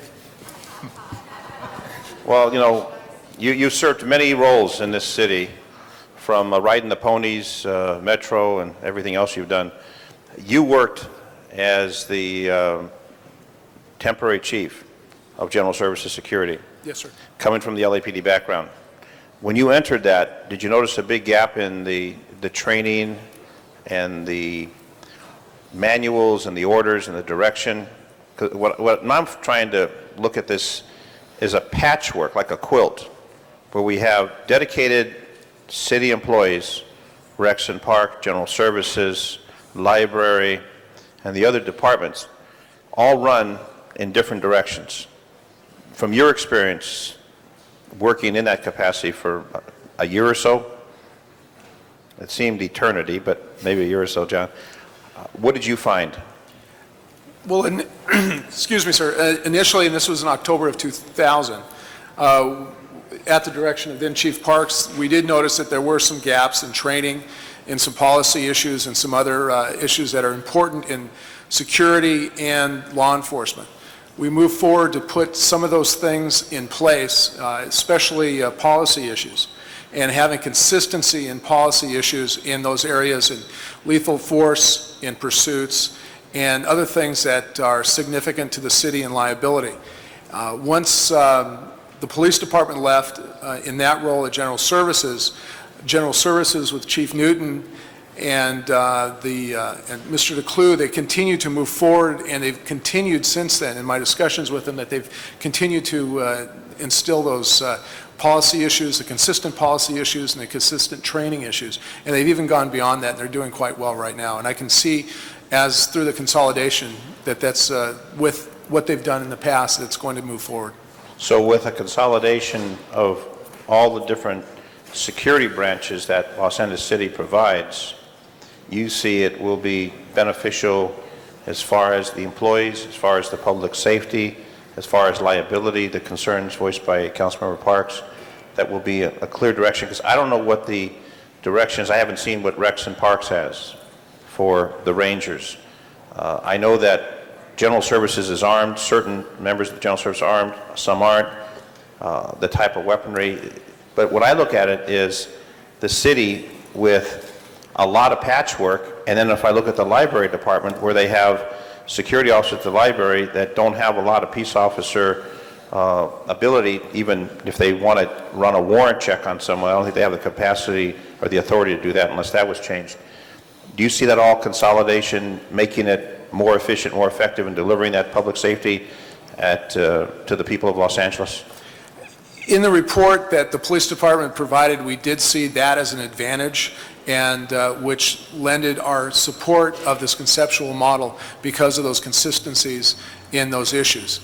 Well, you know, you served many roles in this city, from riding the ponies, Metro, and everything else you've done. You worked as the temporary chief of General Services Security. Yes, sir. Coming from the LAPD background. When you entered that, did you notice a big gap in the training and the manuals and the orders and the direction? 'Cause what I'm trying to look at this is a patchwork, like a quilt, where we have dedicated city employees, Rex and Park, General Services, Library, and the other departments, all run in different directions. From your experience working in that capacity for a year or so, it seemed eternity, but maybe a year or so, John, what did you find? Well, excuse me, sir. Initially, and this was in October of 2000, at the direction of then Chief Parks, we did notice that there were some gaps in training, in some policy issues, and some other issues that are important in security and law enforcement. we move forward to put some of those things in place, especially policy issues, and having consistency in policy issues in those areas, in lethal force, in pursuits, and other things that are significant to the city and liability. Once the police department left in that role at General Services with Chief Newton and Mr. DeClue, they continue to move forward, and they've continued since then, in my discussions with them, that they've continued to instill those policy issues, the consistent policy issues, and the consistent training issues. And they've even gone beyond that, and they're doing quite well right now. And I can see, as through the consolidation, that that's with what they've done in the past, that's going to move forward. So with a consolidation of all the different security branches that Los Angeles City provides, you see it will be beneficial as far as the employees, as far as the public safety, as far as liability, the concerns voiced by Councilmember Parks, that will be a clear direction, because I don't know what the direction is. I haven't seen what Rex and Parks has for the Rangers. I know that General Services is armed, certain members of the General Service are armed, some aren't, the type of weaponry. But what I look at it is the city with a lot of patchwork, and then if I look at the library department where they have security officers at the library that don't have a lot of peace officer ability, even if they want to run a warrant check on someone. I don't think they have the capacity or the authority to do that unless that was changed. Do you see that all consolidation making it more efficient, more effective in delivering that public safety to the people of Los Angeles? In the report that the police department provided, we did see that as an advantage, and which lended our support of this conceptual model because of those consistencies in those issues.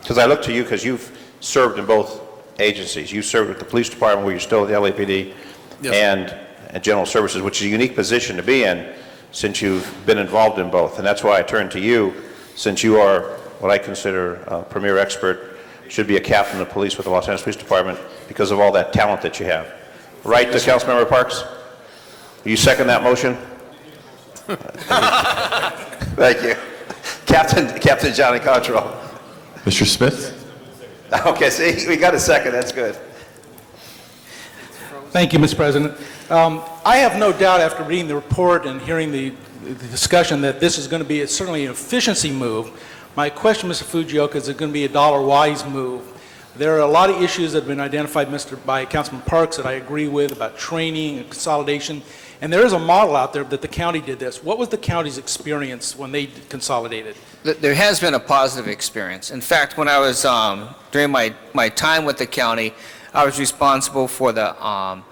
Because I look to you, because you've served in both agencies. You served with the police department where you're still at the LAPD, Yes. and at General Services, which is a unique position to be in since you've been involved in both. And that's why I turn to you, since you are what I consider a premier expert, should be a captain of police with the Los Angeles Police Department because of all that talent that you have. Right to Councilmember Parks? Will you second that motion? Thank you. Captain Johnny Control. Mr. Smith? Okay, see, we got a second, that's good. Thank you, Mr. President. I have no doubt after reading the report and hearing the discussion that this is going to be certainly an efficiency move. My question, Mr. Fujioka, is it going to be a dollar-wise move? There are a lot of issues that have been identified by Councilman Parks that I agree with about training and consolidation. And there is a model out there that the county did this. What was the county's experience when they consolidated? There has been a positive experience. In fact, when I was, during my time with the county, I was responsible for the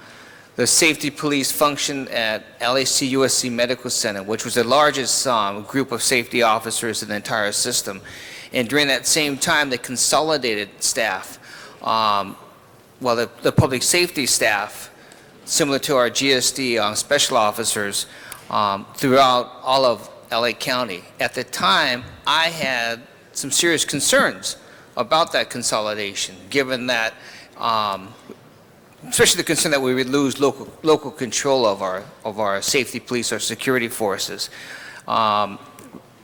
safety police function at LAC USC Medical Center, which was the largest group of safety officers in the entire system. And during that same time, they consolidated staff. The public safety staff, similar to our GSD special officers, throughout all of LA County. At the time, I had some serious concerns about that consolidation, given that, especially the concern that we would lose local control of our safety police, our security forces.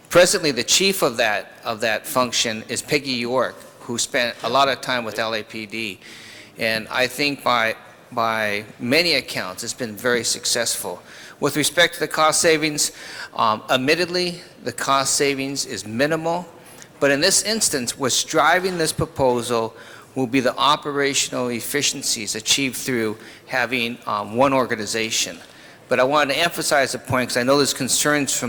Presently, the chief of that function is Peggy York, who spent a lot of time with LAPD, and I think by many accounts, it's been very successful. With respect to the cost savings, admittedly, the cost savings is minimal, but in this instance, what's driving this proposal will be the operational efficiencies achieved through having one organization. But I wanted to emphasize the point, because I know there's concerns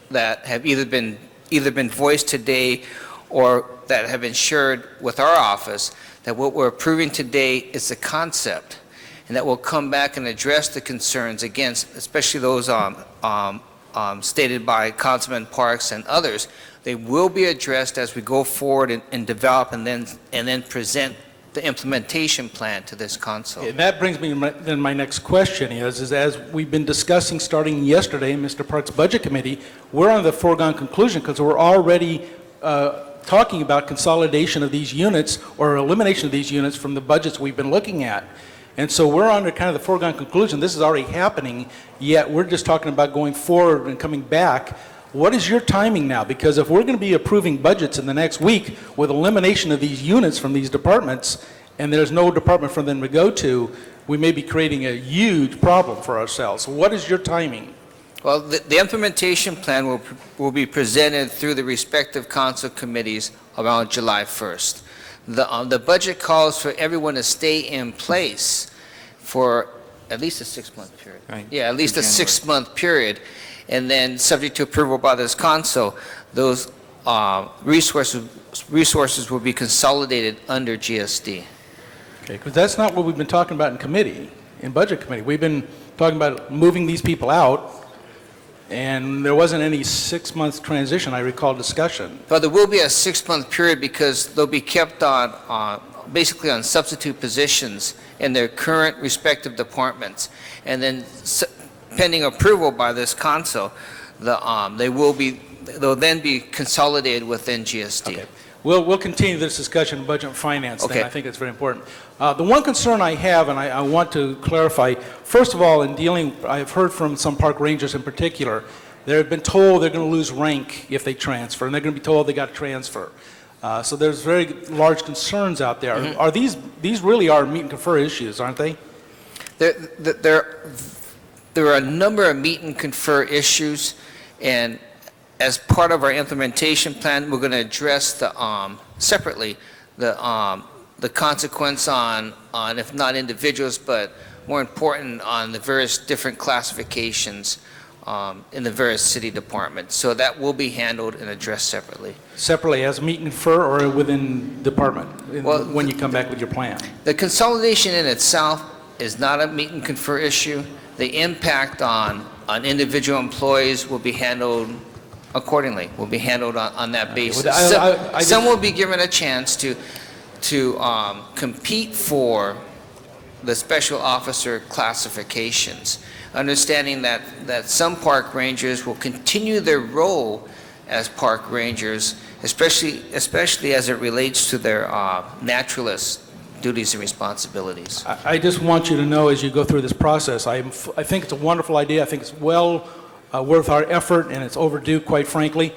that have either been voiced today or that have been shared with our office, that what we're approving today is the concept, and that we'll come back and address the concerns against, especially those stated by Councilman Parks and others. They will be addressed as we go forward and develop and then present the implementation plan to this council. And that brings me to my next question is as we've been discussing starting yesterday in Mr. Parks' Budget Committee, we're on the foregone conclusion because we're already talking about consolidation of these units or elimination of these units from the budgets we've been looking at. And so we're under kind of the foregone conclusion. This is already happening, yet we're just talking about going forward and coming back What is your timing now? Because if we're going to be approving budgets in the next week with elimination of these units from these departments, and there's no department for them to go to, we may be creating a huge problem for ourselves. What is your timing? Well, the implementation plan will be presented through the respective council committees around July 1st. The budget calls for everyone to stay in place for at least a 6-month period. Right. Yeah, at least a January. 6-month period. And then, subject to approval by this council, those resources will be consolidated under GSD. Okay, because that's not what we've been talking about in committee, in budget committee. We've been talking about moving these people out, and there wasn't any 6-month transition, I recall discussion. But there will be a 6-month period because they'll be kept on, basically on substitute positions in their current respective departments. And then pending approval by this council, they'll then be consolidated within GSD. Okay. We'll continue this discussion in budget and finance then. Okay. I think it's very important. The one concern I have, and I want to clarify, first of all, in dealing, I've heard from some park rangers in particular, they've been told they're going to lose rank if they transfer, and they're going to be told they got to transfer. So there's very large concerns out there. Mm-hmm. Are these really are meet and confer issues, aren't they? There are a number of meet and confer issues, and as part of our implementation plan, we're going to address separately the consequence on if not individuals, but more important on the various different classifications in the various city departments. So that will be handled and addressed separately. Separately, as meet and confer or within department, when you come back with your plan? The consolidation in itself is not a meet and confer issue. The impact on individual employees will be handled accordingly, will be handled on that basis. Some will be given a chance to compete for the special officer classifications, understanding that some park rangers will continue their role as park rangers, especially as it relates to their naturalist duties and responsibilities. I just want you to know as you go through this process, I think it's a wonderful idea. I think it's well worth our effort, and it's overdue, quite frankly.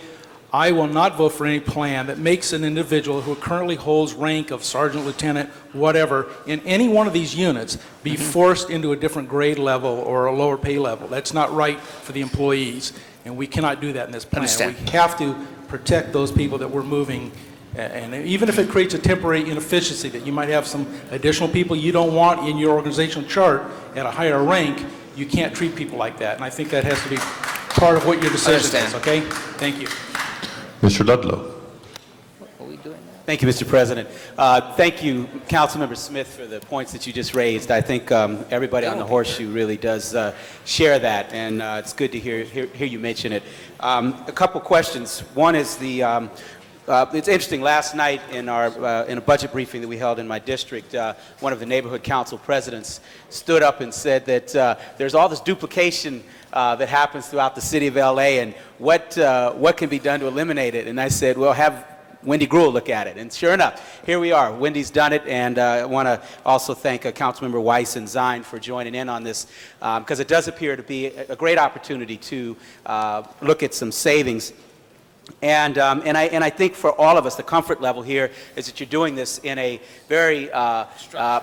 I will not vote for any plan that makes an individual who currently holds rank of sergeant, lieutenant, whatever, in any one of these units be forced into a different grade level or a lower pay level. That's not right for the employees, and we cannot do that in this plan. Understand. We have to protect those people that we're moving, and even if it creates a temporary inefficiency that you might have some additional people you don't want in your organizational chart at a higher rank, you can't treat people like that, and I think that has to be part of what your decision is, okay? Thank you. Mr. Ludlow. Thank you, Mr. President. Thank you, Councilmember Smith, for the points that you just raised. I think everybody on the horseshoe really does share that, and it's good to hear you mention it. A couple questions. One is it's interesting. Last night in a budget briefing that we held in my district, one of the neighborhood council presidents stood up and said that there's all this duplication that happens throughout the city of LA, and what can be done to eliminate it? And I said, well, have Wendy Gruhl look at it. And sure enough, here we are. Wendy's done it, and I want to also thank Councilmember Weiss and Zine for joining in on this, because it does appear to be a great opportunity to look at some savings. And I think for all of us, the comfort level here is that you're doing this in a very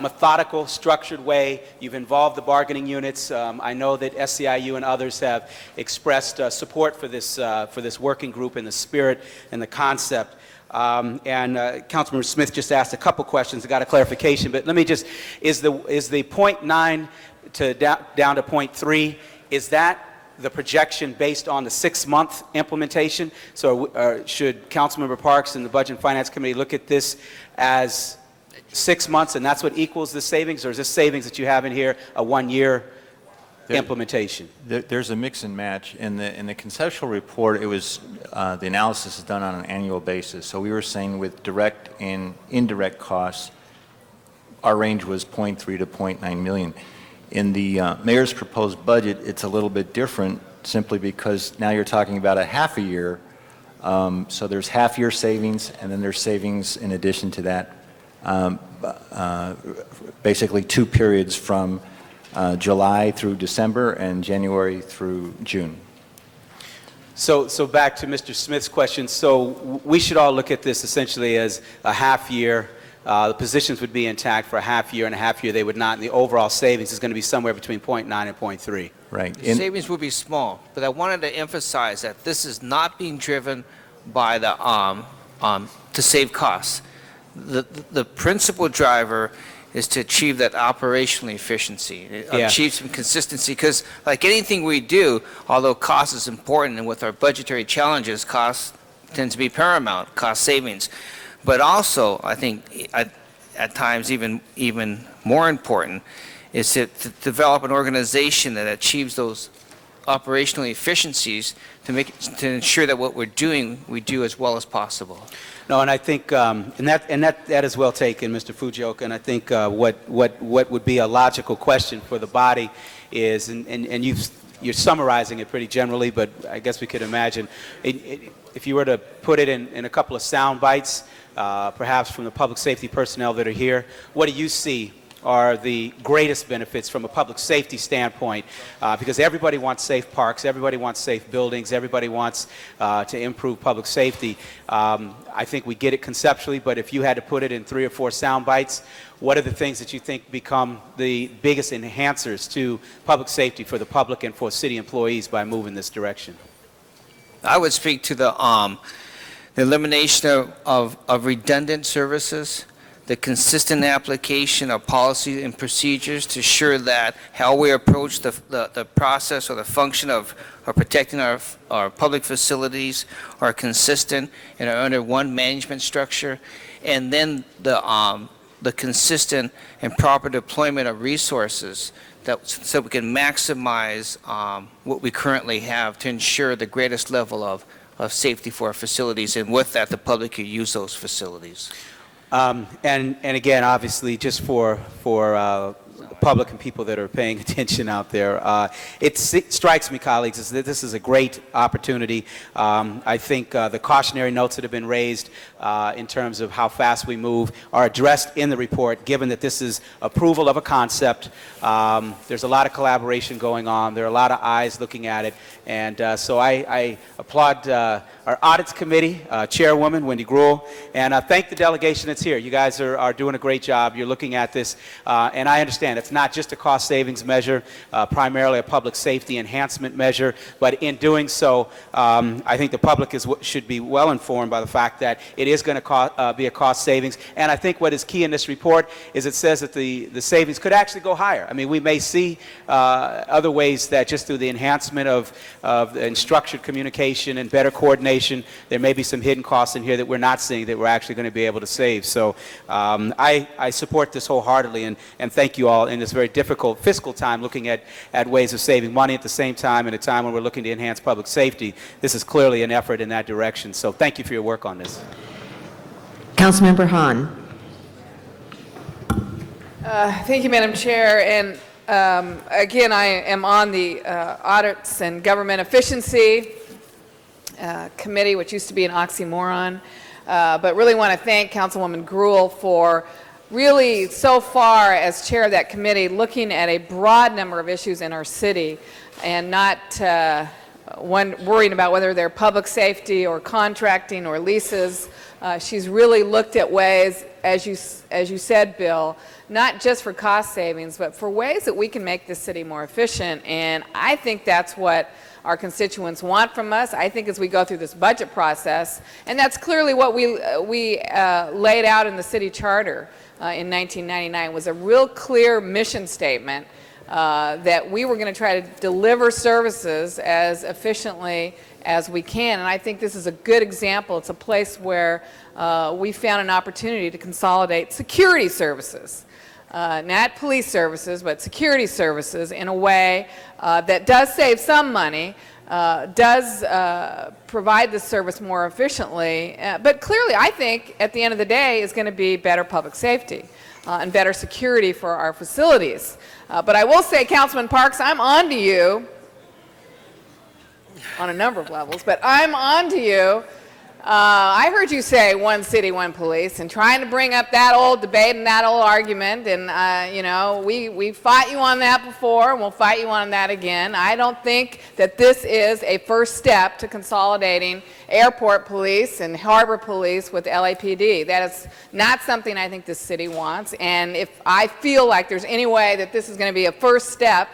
methodical, structured way. You've involved the bargaining units. I know that SEIU and others have expressed support for this working group and the spirit and the concept. Councilmember Smith just asked a couple questions. I got a clarification, but let me just, is the 0.9 to down to 0.3, is that the projection based on the 6-month implementation? So should Councilmember Parks and the Budget and Finance Committee look at this as 6 months and that's what equals the savings, or is this savings that you have in here a 1-year implementation? There's a mix and match. In the conceptual report, it was the analysis is done on an annual basis. So we were saying with direct and indirect costs, our range was 0.3 to 0.9 million. In the mayor's proposed budget, it's a little bit different simply because now you're talking about a half a year. So there's half-year savings, and then there's savings in addition to that. Basically 2 periods from July through December and January through June. So back to Mr. Smith's question. So we should all look at this essentially as a half year. The positions would be intact for a half year, and a half year they would not. And the overall savings is going to be somewhere between 0.9 and 0.3. Right. Savings would be small, but I wanted to emphasize that this is not being driven by the to save costs. The principal driver is to achieve that operational efficiency, achieve some consistency, because like anything we do, although cost is important, and with our budgetary challenges, cost tends to be paramount, cost savings. But also, I think at times even more important is to develop an organization that achieves those operational efficiencies to ensure that what we're doing, we do as well as possible. No, and I think, and that is well taken, Mr. Fujioka, and I think what would be a logical question for the body is, and you're summarizing it pretty generally, but I guess we could imagine, if you were to put it in a couple of sound bites, perhaps from the public safety personnel that are here, what do you see are the greatest benefits from a public safety standpoint, because everybody wants safe parks, everybody wants safe buildings, everybody wants to improve public safety. I think we get it conceptually, but if you had to put it in 3 or 4 sound bites, what are the things that you think become the biggest enhancers to public safety for the public and for city employees by moving this direction? I would speak to the elimination of redundant services, the consistent application of policy and procedures to ensure that how we approach the process or the function of protecting our public facilities are consistent and are under one management structure, and then the consistent and proper deployment of resources so we can maximize what we currently have to ensure the greatest level of safety for our facilities, and with that the public can use those facilities. And again, obviously, just for the public and people that are paying attention out there, it strikes me, colleagues, is that this is a great opportunity. I think the cautionary notes that have been raised in terms of how fast we move are addressed in the report, given that this is approval of a concept. There's a lot of collaboration going on. There are a lot of eyes looking at it. And so I applaud our Audits Committee, Chairwoman Wendy Gruhl, and thank the delegation that's here. You guys are doing a great job. You're looking at this, and I understand it's not just a cost savings measure, primarily a public safety enhancement measure, but in doing so, I think the public should be well informed by the fact that it is going to be a cost savings. And I think what is key in this report is it says that the savings could actually go higher. I mean, we may see other ways that just through the enhancement of and structured communication and better coordination, there may be some hidden costs in here that we're not seeing that we're actually going to be able to save. So I support this wholeheartedly, and thank you all in this very difficult fiscal time looking at ways of saving money at the same time, in a time when we're looking to enhance public safety. This is clearly an effort in that direction. So thank you for your work on this. Councilmember Hahn. Thank you, Madam Chair. And again, I am on the Audits and Government Efficiency Committee, which used to be an oxymoron, but really want to thank Councilwoman Gruhl for really, so far, as chair of that committee, looking at a broad number of issues in our city and not worrying about whether they're public safety or contracting or leases. She's really looked at ways, as you said, Bill, not just for cost savings, but for ways that we can make this city more efficient. And I think that's what our constituents want from us, I think, as we go through this budget process. And that's clearly what we laid out in the city charter in 1999, was a real clear mission statement that we were going to try to deliver services as efficiently as we can. And I think this is a good example. It's a place where we found an opportunity to consolidate security services. Not police services, but security services in a way that does save some money, does provide the service more efficiently, but clearly I think at the end of the day is going to be better public safety and better security for our facilities. But I will say, Councilman Parks, I'm on to you on a number of levels, but I'm on to you I heard you say one city, one police, and trying to bring up that old debate and that old argument, and, you know, we fought you on that before, and we'll fight you on that again. I don't think that this is a first step to consolidating airport police and harbor police with LAPD. That is not something I think this city wants, and if I feel like there's any way that this is going to be a first step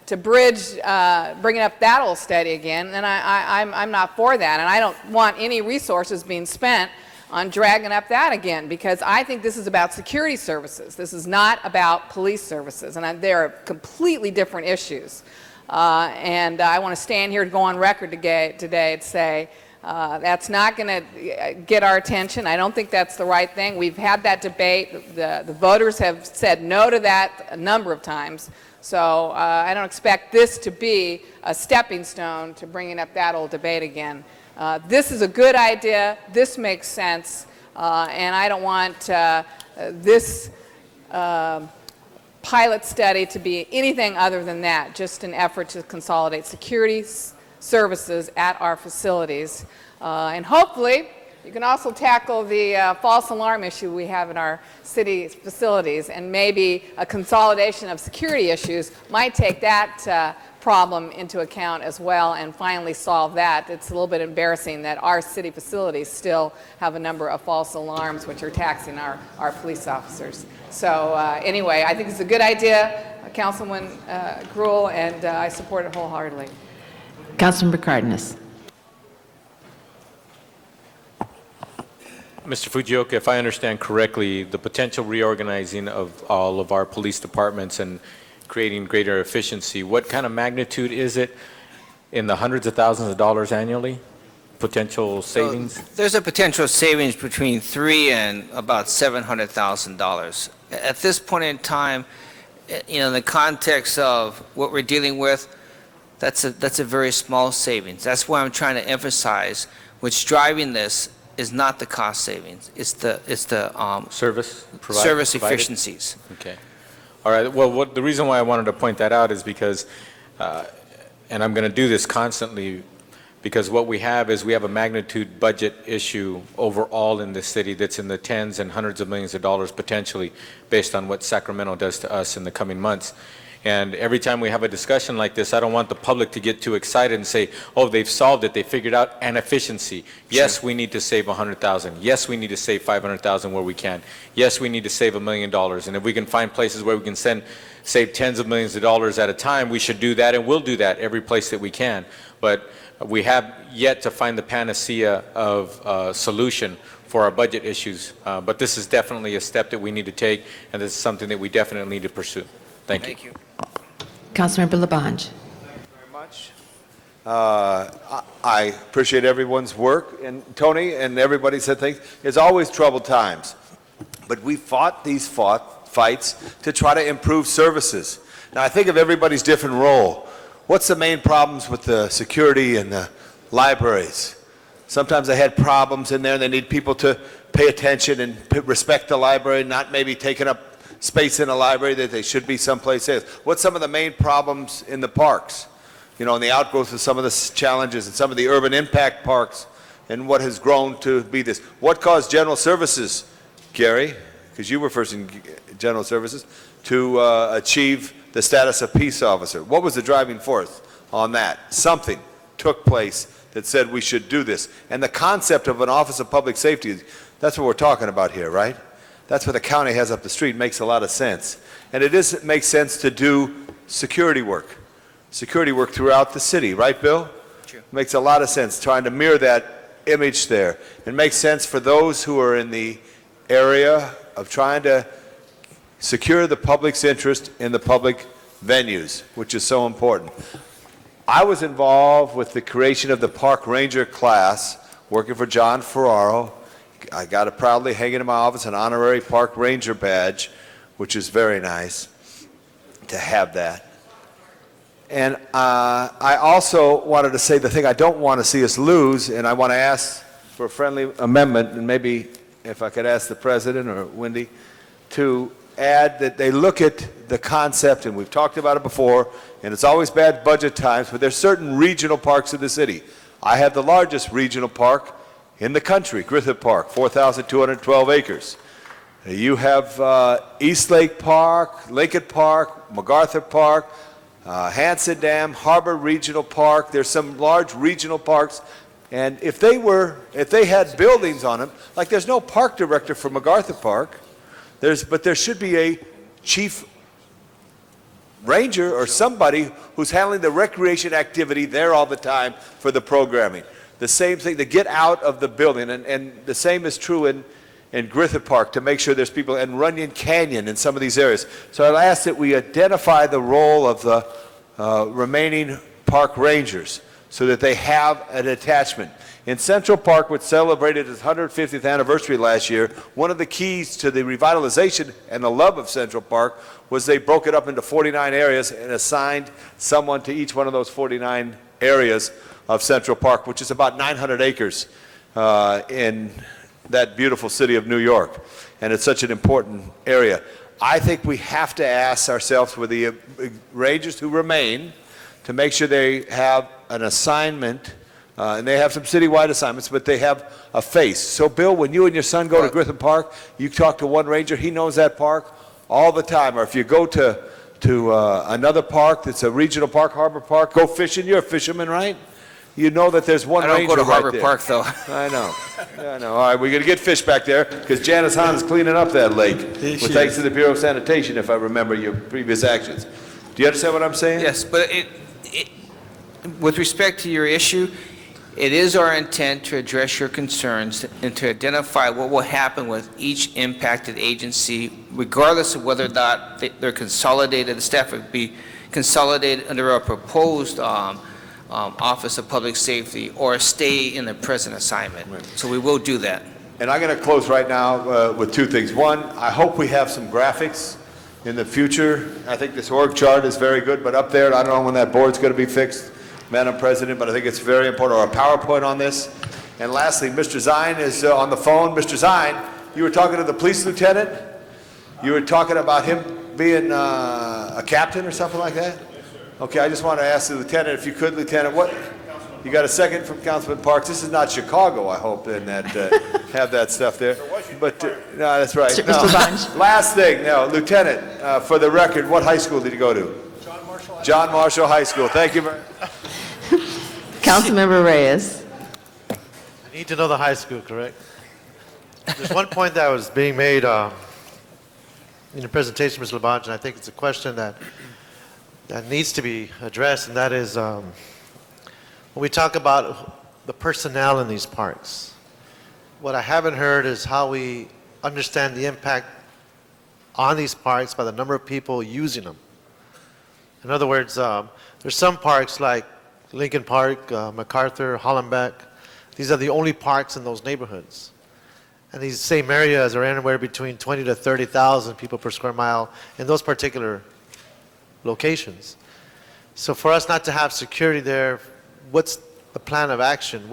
to bridge bringing up that old study again, and I'm not for that. And I don't want any resources being spent on dragging up that again, because I think this is about security services. This is not about police services, and they're completely different issues. And I want to stand here to go on record today to say that's not going to get our attention. I don't think that's the right thing. We've had that debate. The voters have said no to that a number of times. So I don't expect this to be a stepping stone to bringing up that old debate again. This is a good idea. This makes sense. And I don't want this pilot study to be anything other than that, just an effort to consolidate security services at our facilities. And hopefully, you can also tackle the false alarm issue we have in our city facilities, and maybe a consolidation of security issues might take that problem into account as well and finally solve that. It's a little bit embarrassing that our city facilities still have a number of false alarms which are taxing our police officers. So anyway, I think it's a good idea, Councilman Gruhl, and I support it wholeheartedly. Councilmember Cardenas. Mr. Fujioka, if I understand correctly, the potential reorganizing of all of our police departments and creating greater efficiency, what kind of magnitude is it in the hundreds of thousands of dollars annually? Potential savings? There's a potential savings between $3 and about $700,000. At this point in time, you know, in the context of what we're dealing with, that's a very small savings. That's why I'm trying to emphasize what's driving this is not the cost savings. It's the service service provided? efficiencies. Okay. All right. Well, the reason why I wanted to point that out is because, and I'm going to do this constantly, because what we have is we have a magnitude budget issue overall in the city that's in the tens and hundreds of millions of dollars potentially based on what Sacramento does to us in the coming months. And every time we have a discussion like this, I don't want the public to get too excited and say, oh, they've solved it, they figured out an efficiency. Yes, we need to save $100,000. Yes, we need to save $500,000 where we can. Yes, we need to save $1 million. And if we can find places where we can save tens of millions of dollars at a time, we should do that, and we'll do that every place that we can. But we have yet to find the panacea of solution for our budget issues. But this is definitely a step that we need to take, and this is something that we definitely need to pursue. Thank you. Thank you. Councilmember Labange. Very much. I appreciate everyone's work, and Tony and everybody said things. It's always troubled times, but we fought these fights to try to improve services. Now, I think of everybody's different role. What's the main problems with the security and the libraries? Sometimes they had problems in there, and they need people to pay attention and respect the library, not maybe taking up space in a library that they should be someplace else. What's some of the main problems in the parks? You know, in the outgrowth of some of the challenges in some of the urban impact parks and what has grown to be this. What caused general services, Gary, because you were first in general services, to achieve the status of peace officer? What was the driving force on that? Something took place that said we should do this. And the concept of an Office of Public Safety, that's what we're talking about here, right? That's what the county has up the street. Makes a lot of sense. And it makes sense to do security work throughout the city, right, Bill? Sure. Makes a lot of sense, trying to mirror that image there. It makes sense for those who are in the area of trying to secure the public's interest in the public venues, which is so important. I was involved with the creation of the park ranger class, working for John Ferraro. I got it proudly hanging in my office, an honorary park ranger badge, which is very nice to have that. And I also wanted to say the thing I don't want to see us lose, and I want to ask for a friendly amendment, and maybe if I could ask the president or Wendy to add that they look at the concept, and we've talked about it before, and it's always bad budget times, but there's certain regional parks in the city. I have the largest regional park in the country, Griffith Park, 4,212 acres. You have East Lake Park, Lincoln Park, MacArthur Park, Hanson Dam, Harbor Regional Park. There's some large regional parks. And if they had buildings on them, like there's no park director for MacArthur Park, but there should be a chief ranger or somebody who's handling the recreation activity there all the time for the programming. The same thing, to get out of the building, and the same is true in Griffith Park, to make sure there's people, and Runyon Canyon in some of these areas. So I'll ask that we identify the role of the remaining park rangers so that they have an attachment. In Central Park, which celebrated its 150th anniversary last year, one of the keys to the revitalization and the love of Central Park was they broke it up into 49 areas and assigned someone to each one of those 49 areas of Central Park, which is about 900 acres in that beautiful city of New York. And it's such an important area. I think we have to ask ourselves, with the rangers who remain, to make sure they have an assignment, and they have some citywide assignments, but they have a face. So, Bill, when you and your son go to Griffith Park, you talk to one ranger, he knows that park all the time. Or if you go to another park that's a regional park, Harbor Park, go fishing. You're a fisherman, right? You know that there's one ranger right there. I don't go to Harbor Park, though. I know. I know. All right, we're going to get fish back there because Janice Hahn is cleaning up that lake. With thanks to the Bureau of Sanitation, if I remember your previous actions. Do you understand what I'm saying? Yes, but with respect to your issue, it is our intent to address your concerns and to identify what will happen with each impacted agency, regardless of whether or not they're consolidated. The staff would be consolidated under a proposed Office of Public Safety or stay in the present assignment. Right. So we will do that. And I'm going to close right now with two things. One, I hope we have some graphics in the future. I think this org chart is very good, but up there, I don't know when that board's going to be fixed, Madam President, but I think it's very important, or a PowerPoint on this. And lastly, Mr. Zine is on the phone. Mr. Zine, you were talking to the police lieutenant? You were talking about him being a captain or something like that? Okay, I just want to ask the lieutenant, if you could, Lieutenant, what? You got a second from Councilman Parks. This is not Chicago, I hope, in that have that stuff there. But no, that's right. No. Last thing, now, Lieutenant, for the record, what high school did you go to? John Marshall High School. Thank you very much. Councilmember Reyes. I need to know the high school, correct? There's one point that was being made in your presentation, Mr. Labange, and I think it's a question that needs to be addressed, and that is when we talk about the personnel in these parks, what I haven't heard is how we understand the impact on these parks by the number of people using them. In other words, there's some parks like Lincoln Park, MacArthur, Hollenbeck. These are the only parks in those neighborhoods. And these same areas are anywhere between 20 to 30,000 people per square mile in those particular locations. So for us not to have security there, what's the plan of action?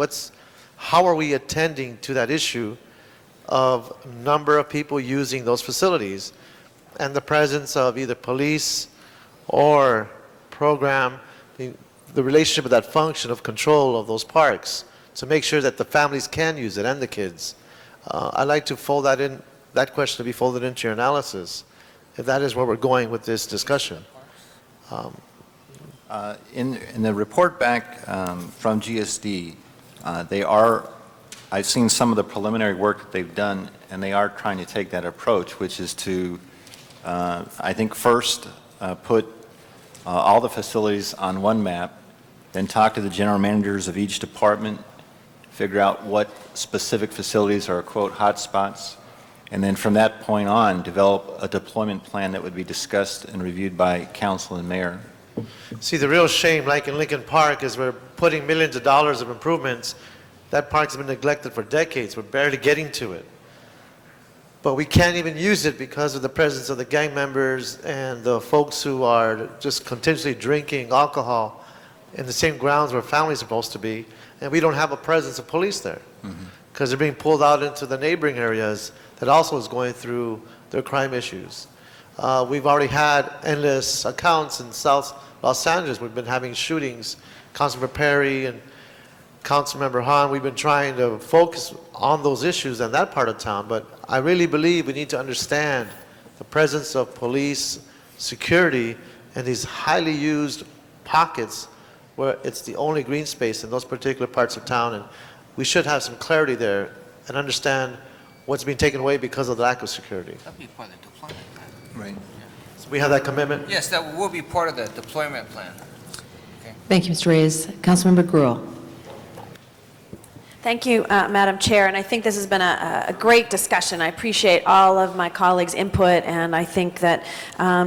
How are we attending to that issue of number of people using those facilities and the presence of either police or program, the relationship of that function of control of those parks to make sure that the families can use it and the kids? I'd like to fold that in, that question to be folded into your analysis, if that is where we're going with this discussion. In the report back from GSD, I've seen some of the preliminary work that they've done, and they are trying to take that approach, which is to, I think, first put all the facilities on one map, then talk to the general managers of each department, figure out what specific facilities are, quote, hotspots, and then from that point on, develop a deployment plan that would be discussed and reviewed by council and mayor. See, the real shame, like in Lincoln Park, is we're putting millions of dollars of improvements. That park's been neglected for decades. We're barely getting to it. But we can't even use it because of the presence of the gang members and the folks who are just continuously drinking alcohol in the same grounds where families are supposed to be, and we don't have a presence of police there because they're being pulled out into the neighboring areas that also is going through their crime issues. We've already had endless accounts in South Los Angeles. We've been having shootings. Councilmember Perry and Councilmember Hahn, we've been trying to focus on those issues in that part of town, but I really believe we need to understand the presence of police, security, in these highly used pockets where it's the only green space in those particular parts of town, and we should have some clarity there and understand what's being taken away because of the lack of security. That'll be part of the deployment plan. Right. So we have that commitment? Yes, that will be part of the deployment plan. Thank you, Mr. Reyes. Councilmember Gruhl. Thank you, Madam Chair, and I think this has been a great discussion. I appreciate all of my colleagues' input, and I think that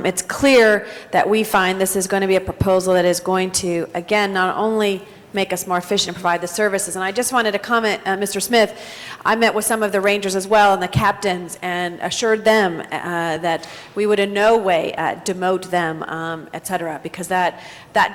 it's clear that we find this is going to be a proposal that is going to, again, not only make us more efficient and provide the services. And I just wanted to comment, Mr. Smith, I met with some of the rangers as well and the captains and assured them that we would in no way demote them, et cetera, because that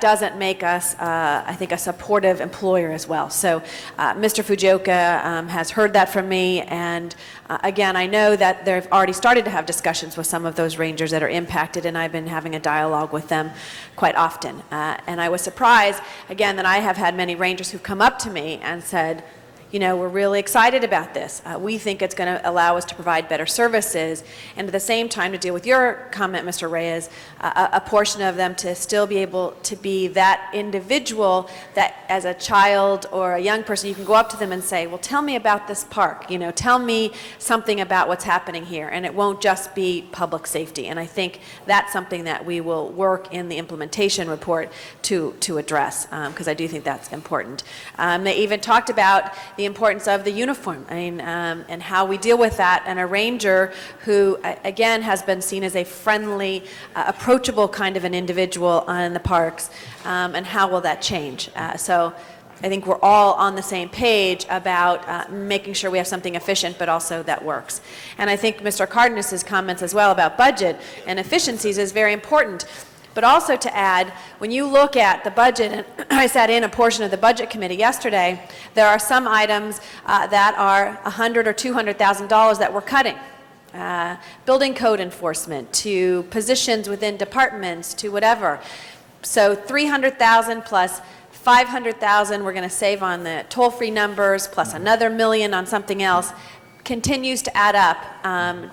doesn't make us, I think, a supportive employer as well. So Mr. Fujioka has heard that from me, and again, I know that they've already started to have discussions with some of those rangers that are impacted, and I've been having a dialogue with them quite often. And I was surprised, again, that I have had many rangers who've come up to me and said, you know, we're really excited about this. We think it's going to allow us to provide better services, and at the same time, to deal with your comment, Mr. Reyes, a portion of them to still be able to be that individual that as a child or a young person, you can go up to them and say, well, tell me about this park, you know, tell me something about what's happening here, and it won't just be public safety. And I think that's something that we will work in the implementation report to address, because I do think that's important. They even talked about the importance of the uniform, I mean, and how we deal with that, and a ranger who, again, has been seen as a friendly, approachable kind of an individual in the parks, and how will that change? So I think we're all on the same page about making sure we have something efficient, but also that works. And I think Mr. Cardenas's comments as well about budget and efficiencies is very important. But also to add, when you look at the budget, and I sat in a portion of the budget committee yesterday, there are some items that are $100,000 or $200,000 that we're cutting. Building code enforcement, to positions within departments, to whatever. So $300,000 plus $500,000 we're going to save on the toll-free numbers, plus another $1 million on something else, continues to add up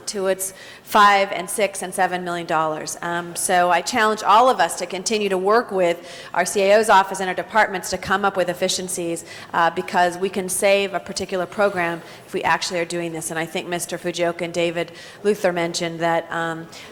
to its $5 and $6 and $7 million. So I challenge all of us to continue to work with our CAO's office and our departments to come up with efficiencies, because we can save a particular program if we actually are doing this. And I think Mr. Fujioka and David Luther mentioned that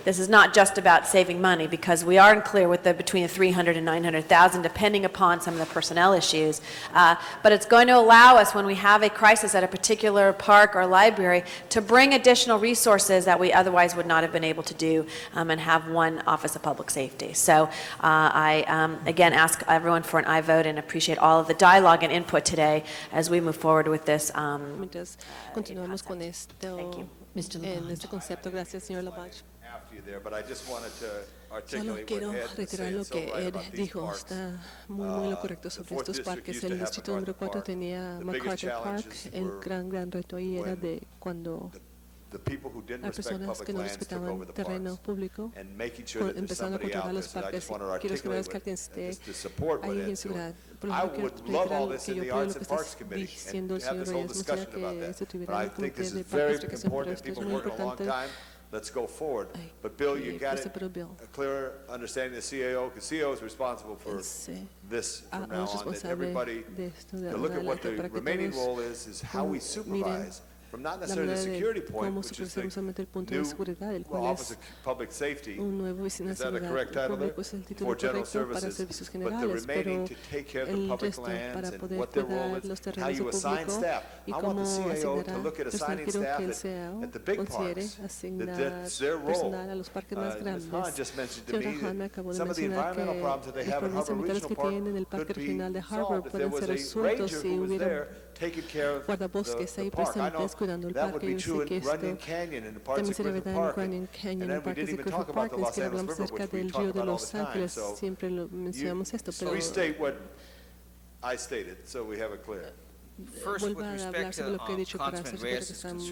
this is not just about saving money, because we are unclear with the between the 300 and 900,000, depending upon some of the personnel issues. But it's going to allow us, when we have a crisis at a particular park or library, to bring additional resources that we otherwise would not have been able to do, and have one Office of Public Safety. So I, again, ask everyone for an aye vote and appreciate all of the dialogue and input today as we move forward with this. Mientras continuamos con esto, en este concepto, gracias, señor Labache. Solo quiero reiterar lo que Ed dijo. Está muy lo correcto sobre estos parques. El distrito número 4 tenía MacArthur Park. El gran reto ahí era de cuando las personas que no respetaban terreno público empezaron a controlar los parques. Quiero asegurar que alguien esté ahí en seguridad. Por lo quiero reiterar que yo apoyo lo que está diciendo el señor Reyes. Me gustaría que se tuviera un comité de parques de recreación, pero esto es muy importante. Let's go forward. But Bill, you got a clear understanding of the CAO, because CAO is responsible for this from now on, that everybody, to look at what the remaining role is how we supervise, from not necessarily the security point, which is the new Office of Public Safety. Is that a correct title there? For general services, but the remaining to take care of the public lands and what their role is, how you assign staff. I want the CAO to look at assigning staff at the big parks, that's their role. Ms. Hahn just mentioned to me that some of the environmental problems that they have at Harbor Regional Park could be solved if there was a ranger who was there taking care of the park. I know that would be true in Runyon Canyon and the parts of Griffith Park. And then we didn't even talk about the Los Angeles River, which we talk about all the time. So you restate what I stated, so we have it clear. First, with respect to Councilman Reyes' concerns,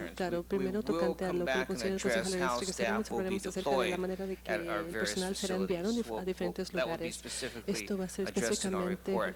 we will come back and address how staff will be deployed at our various facilities. That will be specifically addressed in our report.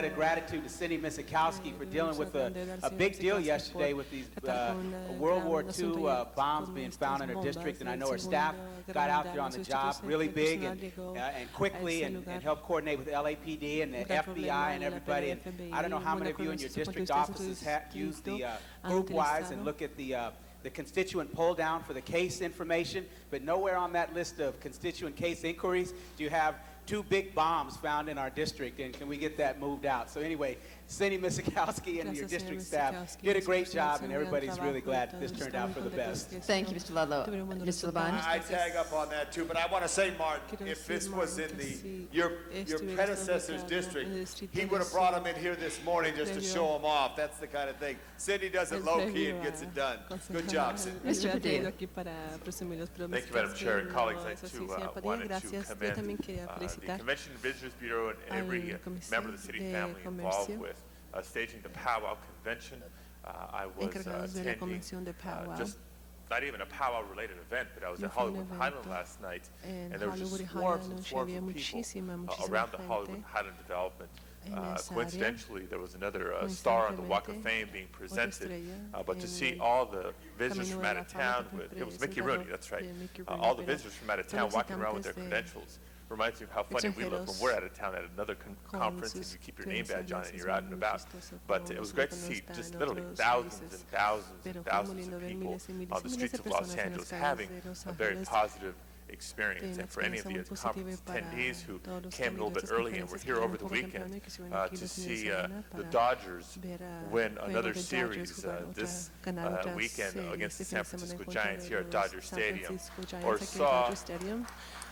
debt of gratitude to Cindy Misikowski for dealing with a big deal deal gracias yesterday por with these tratar con, World War gran II asunto bombs con being estas found in our bombas district, and I del know our Segunda staff Guerra got out Mundial. there on the Nuestro job instituto really big personal and, llegó and a quickly ese and lugar. helped coordinate with LAPD and the Un gran FBI problema and en la everybody. And FBI, I don't know how many buena of you in your coordinación porque district ustedes en su offices use the han group-wise and utilizado. look at the constituent pull-down for the case information, but nowhere on that list of constituent case inquiries do you have 2 big bombs found in our district, and can we get that moved out? So anyway, Cindy Misikowski and your Gracias, district señora staff Misikowski, did a y su great personal job, hizo and un gran everybody's really trabajo, glad y this todos turned están out muy for the contentos best. que Thank you, Mr. Ludlow. tuvieron buenos Mr. resultados. Labange? I tag up on that too, but I want to say, Martin, Quiero if decir, this was Martin, in que si your estuviera predecessor's ubicado district, en el distrito he de would have su brought him in here this morning just to previo- show him off. That's the kind of thing. Cindy does it el low-key previo and gets a it done. Good concejal. job, Cindy. Él Mr. hubiera Padilla. traído aquí para presumirlos, pero Thank you, Madam Misikowski Chair and no colleagues. es I así. too Señor Padilla, wanted to gracias. Yo también quería commend the felicitar Convention and Visitors Bureau and al every comisario member of the city de family comercio. involved with staging the powwow convention. I was encargados de la attending convención de powwow. just not even a powwow related event, but I was No at fue un Hollywood Highland evento last night, en and there were just Hollywood swarms and Highland, swarms había of muchísima people around the gente Hollywood Highland development. en esa área. Coincidentally, there was another star on the Walk of Coincidentemente, Fame being otra presented, estrella but to en see el all the visitors Camino from de out la of Fama town, que fue it was Mickey presentado Rooney, that's right, de Mickey Rooney, all the pero visitors from out of todos town los walking around with their visitantes de credentials. Reminds me of how funny we look when we're out of town at another conference and you keep your name badge on and you're out and about. But it was great to see just literally thousands and thousands and thousands of people on the streets of Los Angeles having a very positive experience. And for any of the conference attendees who came a little bit early and were here over the weekend to see the Dodgers win another series this weekend against the San Francisco Giants here at Dodger Stadium,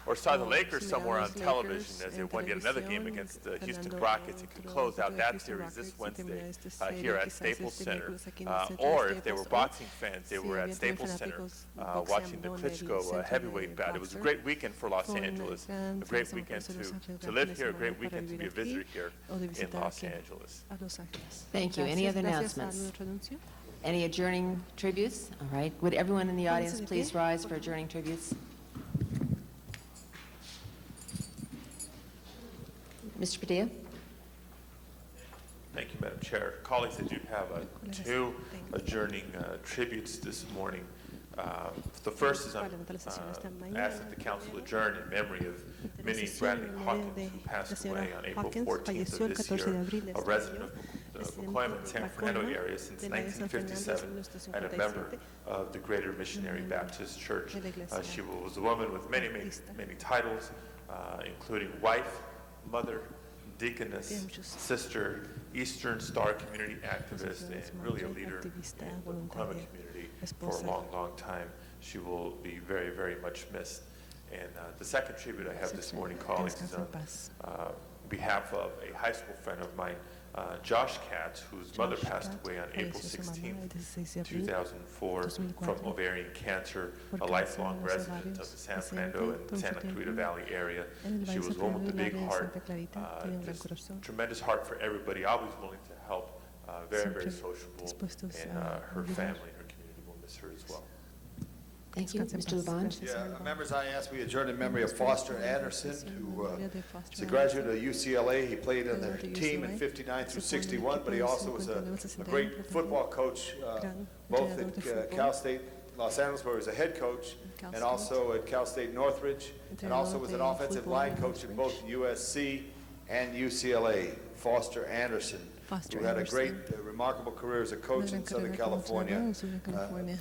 or saw the Lakers somewhere on television as they won yet another game against the Houston Rockets and could close out that series this Wednesday here at Staples Center. Or if they were boxing fans, they were at Staples Center watching the Klitschko heavyweight bout. It was a great weekend for Los Angeles, a great weekend to live here, a great weekend to be a visitor here in Los Angeles. Thank you. Any other announcements? Any adjourning tributes? All right. Would everyone in the audience please rise for adjourning tributes? Mr. Padilla? Thank you, Madam Chair. Colleagues, I do have 2 adjourning tributes this morning. The first is on ask that the council adjourn in memory of Minnie Bradley Hawkins, who passed away on April 14th of this year, a resident of Pacoima, San Fernando area since 1957, and a member of the Greater Missionary Baptist Church. She was a woman with many, many, many titles, including wife, mother, deaconess, sister, Eastern Star community activist, and really a leader in the Pacoima community for a long, long time. She will be very, very much missed. And the second tribute I have this morning, colleagues, is on behalf of a high school friend of mine, Josh Katz, whose mother passed away on April 16, 2004 from ovarian cancer, a lifelong resident of the San Fernando and Santa Clarita Valley area. She was a woman with a big heart, just tremendous heart for everybody, always willing to help, very, very sociable, and her family and her community will miss her as well. Thank you. Mr. Labange? Yeah, members, I ask we adjourn in memory of Foster Anderson, who is a graduate of UCLA. He played on the team in 59 through 61, but he also was a great football coach, both at Cal State Los Angeles, where he was a head coach, and also at Cal State Northridge, and also was an offensive line coach at both USC and UCLA. Foster Anderson, who had a great, remarkable career as a coach in Southern California,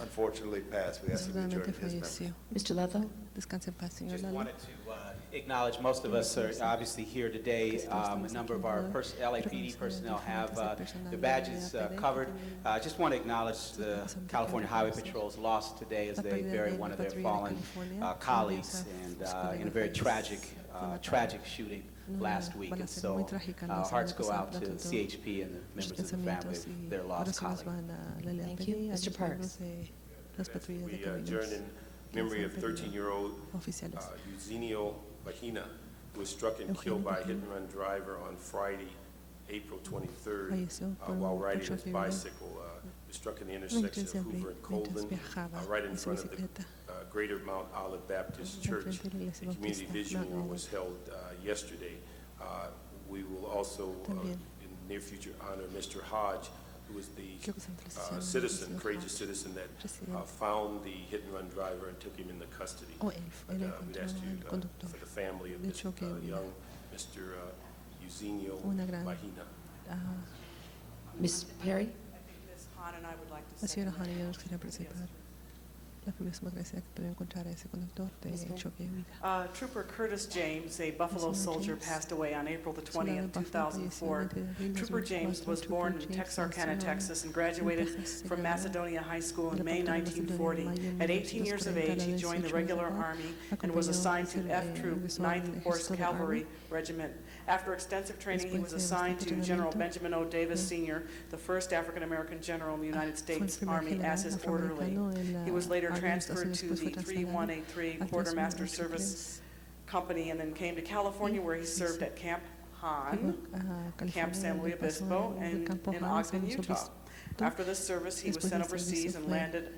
unfortunately passed. We ask that we adjourn in his memory. Mr. Ludlow? Just wanted to acknowledge most of us are obviously here today. A number of our LAPD personnel have their badges covered. I just want to acknowledge the California Highway Patrol's loss today as they bury one of their fallen colleagues and in a very tragic shooting last week. And so our hearts go out to CHP and the members of the family of their lost colleague. Thank you. Mr. Parks? We adjourn in memory of 13-year-old Eugenio Bahina, who was struck and killed by a hit-and-run driver on Friday, April 23rd, while riding his bicycle. He was struck in the intersection of Hoover and Colvin, right in front of the Greater Mount Olive Baptist Church. The community visual was held yesterday. We will also, in the near future, honor Mr. Hodge, who was the Quiero que se entrevistara citizen, al courageous señor citizen that presidente. found the hit-and-run driver and took him into custody. Oh, él And, encontró we'd ask al you, conductor for the family of de this choque huida. young Mr. Eugenio Una gran, Mahina. Ms. Perry? La señora Hanna ya nos quería participar. La misma gracia que puede encontrar a ese conductor de choque de huida. Trooper Curtis James, a Buffalo soldier, passed away on April the 20th, 2004. Trooper James was born in Texarkana, Texas, and graduated from Macedonia High School in May 1940. At 18 years of age, he joined the regular Army and was assigned to F Troop 9th Horse Cavalry Regiment. After extensive training, he was assigned to General Benjamin O. Davis Sr., the first African-American general in the United States Army, as his orderly. He was later transferred to the 3183 Quartermaster Service Company and then came to California, where he served at Camp Han, Camp San Luis Obispo, and in Ogden, Utah. After this service, he was sent overseas and landed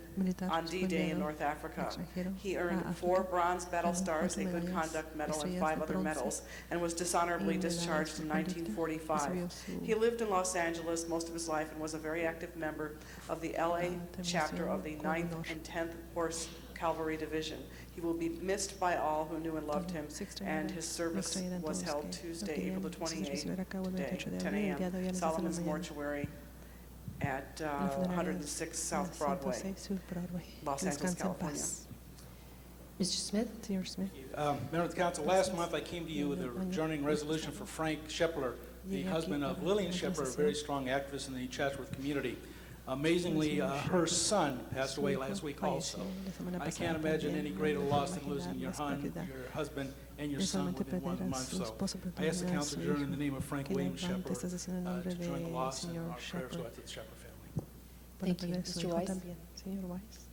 on D-Day in North Africa. He earned 4 Bronze Battle Stars, a Good Conduct Medal, and 5 other medals, and was dishonorably discharged in 1945. He lived in Los Angeles most of his life and was a very active member of the LA chapter of the 9th and 10th Horse Cavalry Division. He will be missed by all who knew and loved him, and his service was held Tuesday, April the 28th, today, 10 a.m., Solomon's Mortuary at 106 South Broadway, Los Angeles, California. Mr. Smith? Señor Smith. Member of the council, last month I came to you with a adjourning resolution for Frank Shepler, the husband of Lillian Shepler, a very strong activist in the Chatsworth community. Amazingly, her son passed away last week also. I can't imagine any greater loss than losing your husband and your son within 1 month. So I ask the council to adjourn in the name of Frank William Shepler to join the loss and our prayers go out to the Shepler family. Thank you. Mr. Weiss? Señor Weiss.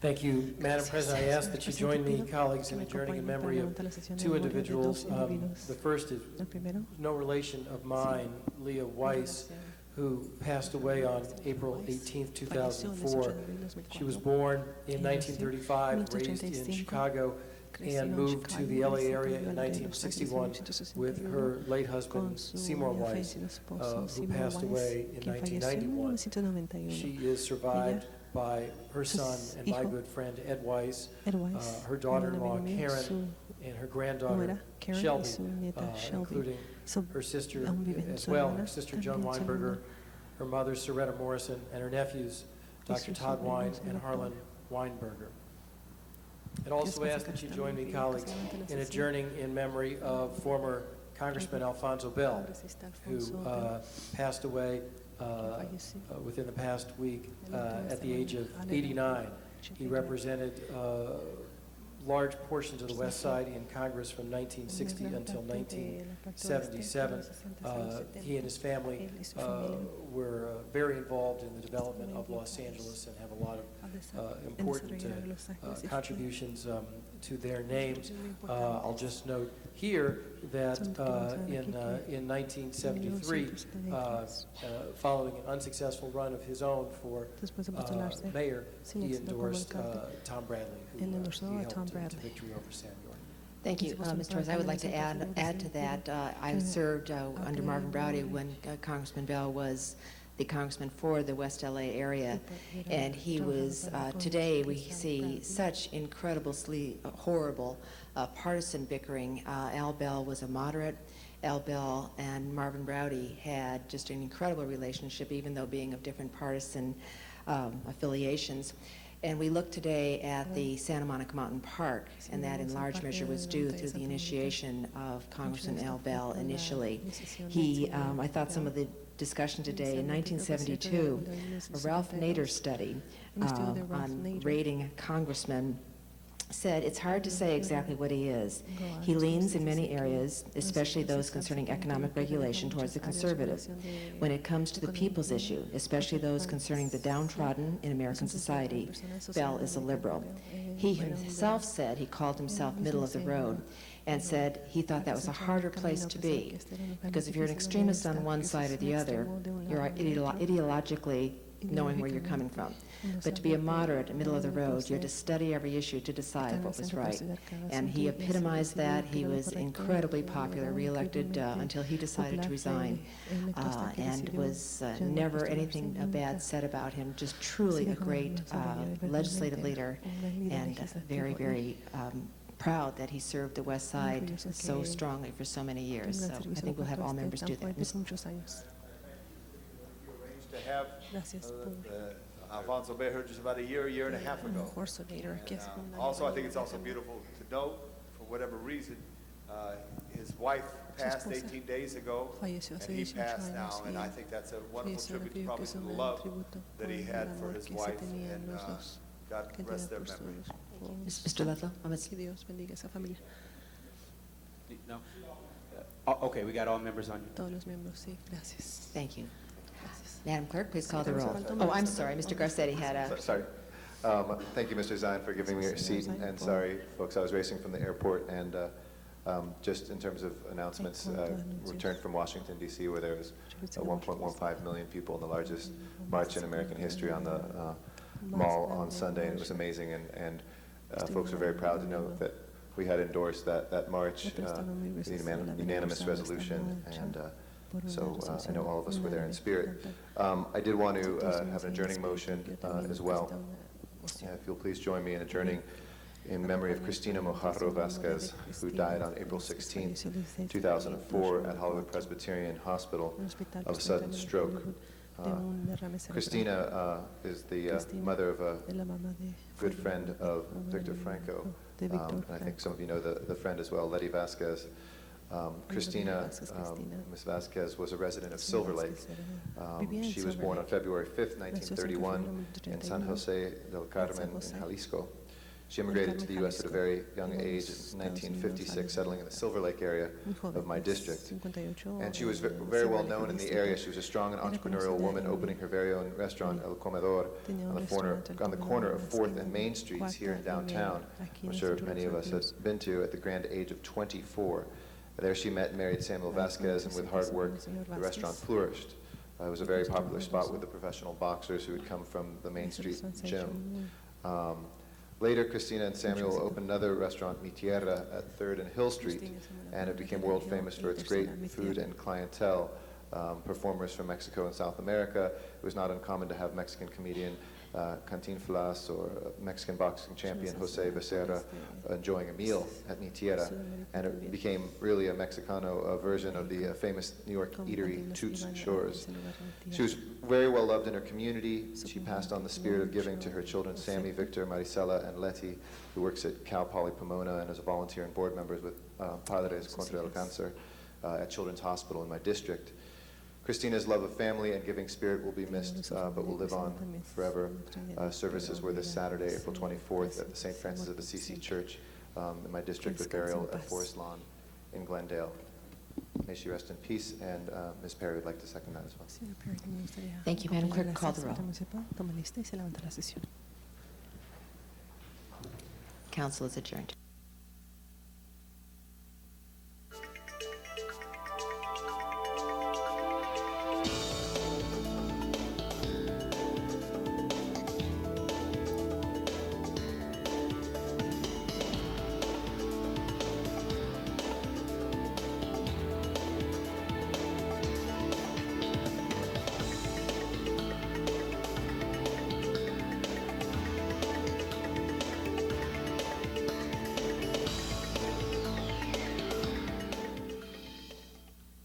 Thank you, Madam President. I ask that you join me, colleagues, in adjourning in memory of 2 individuals. The first is no relation of mine, Leah Weiss, who passed away on April 18, 2004. She was born in 1935, raised in Chicago, and moved to the LA area in 1961 with her late husband, Seymour Weiss, who passed away in 1991. She is survived by her son and my good friend Ed Weiss, her daughter-in-law Karen, and her granddaughter Shelby, including her sister as well, her sister Joan Weinberger, her mother Soretta Morrison, and her nephews Dr. Todd Wein and Harlan Weinberger. I'd also ask that you join me, colleagues, in adjourning in memory of former Congressman Alfonso Bell, who passed away within the past week at the age of 89. He represented large portions of the West Side in Congress from 1960 until 1977. He and his family were very involved in the development of Los Angeles and have a lot of important contributions to their names. I'll just note here that in 1973, following an unsuccessful run of his own for mayor, he endorsed Tom Bradley, who he helped to victory over Sam York. Thank you, Mr. Torres. I would like to add to that. I served under Marvin Browdy when Congressman Bell was the congressman for the West LA area, and he was, today we see such incredibly horrible partisan bickering. Al Bell was a moderate. Al Bell and Marvin Browdy had just an incredible relationship, even though being of different partisan affiliations. And we look today at the Santa Monica Mountain Park, and that in large measure was due through the initiation of Congressman Al Bell initially. I thought some of the discussion today, in 1972, a Ralph Nader study on rating congressmen said it's hard to say exactly what he is. He leans in many areas, especially those concerning economic regulation, towards the conservative. When it comes to the people's issue, especially those concerning the downtrodden in American society, Bell is a liberal. He himself said he called himself middle of the road and said he thought that was a harder place to be, because if you're an extremist on one side or the other, you're ideologically knowing where you're coming from. But to be a moderate, middle of the road, you had to study every issue to decide what was right. And he epitomized that. He was incredibly popular, reelected until he decided to resign, and was never anything bad said about him. Just truly a great legislative leader, and very, very proud that he served the West Side so strongly for so many years. So I think we'll have all members do that. To have Alfonso Bejar just about a year and a half ago. Also, I think it's also beautiful to note, for whatever reason, his wife passed 18 days ago, and he passed now, and I think that's a wonderful tribute to probably to the love that he had for his wife, and God rest their memory. Mr. Ludlow? No? Okay, we got all members on. Thank you. Madam Clerk, please call the roll. Oh, I'm sorry, Mr. Garcetti had a... Sorry. Thank you, Mr. Zine, for giving me a seat, and sorry, folks, I was racing from the airport, and just in terms of announcements, returned from Washington, D.C., where there was 1.15 million people in the largest march in American history on the Mall on Sunday, and it was amazing, and folks are very proud to know that we had endorsed that march, unanimous resolution, and so I know all of us were there in spirit. I did want to have an adjourning motion as well. If you'll please join me in adjourning in memory of Cristina Mojarro Vasquez, who died on April 16, 2004 at Hollywood Presbyterian Hospital of a sudden stroke. Cristina is the mother of a good friend of Victor Franco, and I think some of you know the friend as well, Letty Vasquez. Cristina, Ms. Vasquez, was a resident of Silver Lake. She was born on February 5th, 1931 in San Jose del Carmen in Jalisco. She immigrated to the U.S. at a very young age in 1956, settling in the Silver Lake area of my district. And she was very well known in the area. She was a strong and entrepreneurial woman, opening her very own restaurant, El Comedor, on the corner of 4th and Main Streets here in downtown, I'm sure many of us have been to, at the grand age of 24. There she met and married Samuel Vasquez, and with hard work, the restaurant flourished. It was a very popular spot with the professional boxers who would come from the Main Street gym. Later, Cristina and Samuel opened another restaurant, Mi Tierra, at 3rd and Hill Street, and it became world famous for its great food and clientele. Performers from Mexico and South America. It was not uncommon to have Mexican comedian Cantinflas or Mexican boxing champion Jose Becerra enjoying a meal at Mi Tierra, and it became really a Mexicano version of the famous New York eatery Toots Shores. She was very well loved in her community. She passed on the spirit of giving to her children, Sammy, Victor, Maricela, and Letty, who works at Cal Poly Pomona and is a volunteer and board member with Padres Contra el Cáncer at Children's Hospital in my district. Christina's love of family and giving spirit will be missed, but will live on forever. Services were this Saturday, April 24th, at the St. Francis of Assisi Church in my district, with burial at Forest Lawn in Glendale. May she rest in peace, and Ms. Perry would like to second that as well. Thank you, Madam Clerk. Call the roll. Council is adjourned.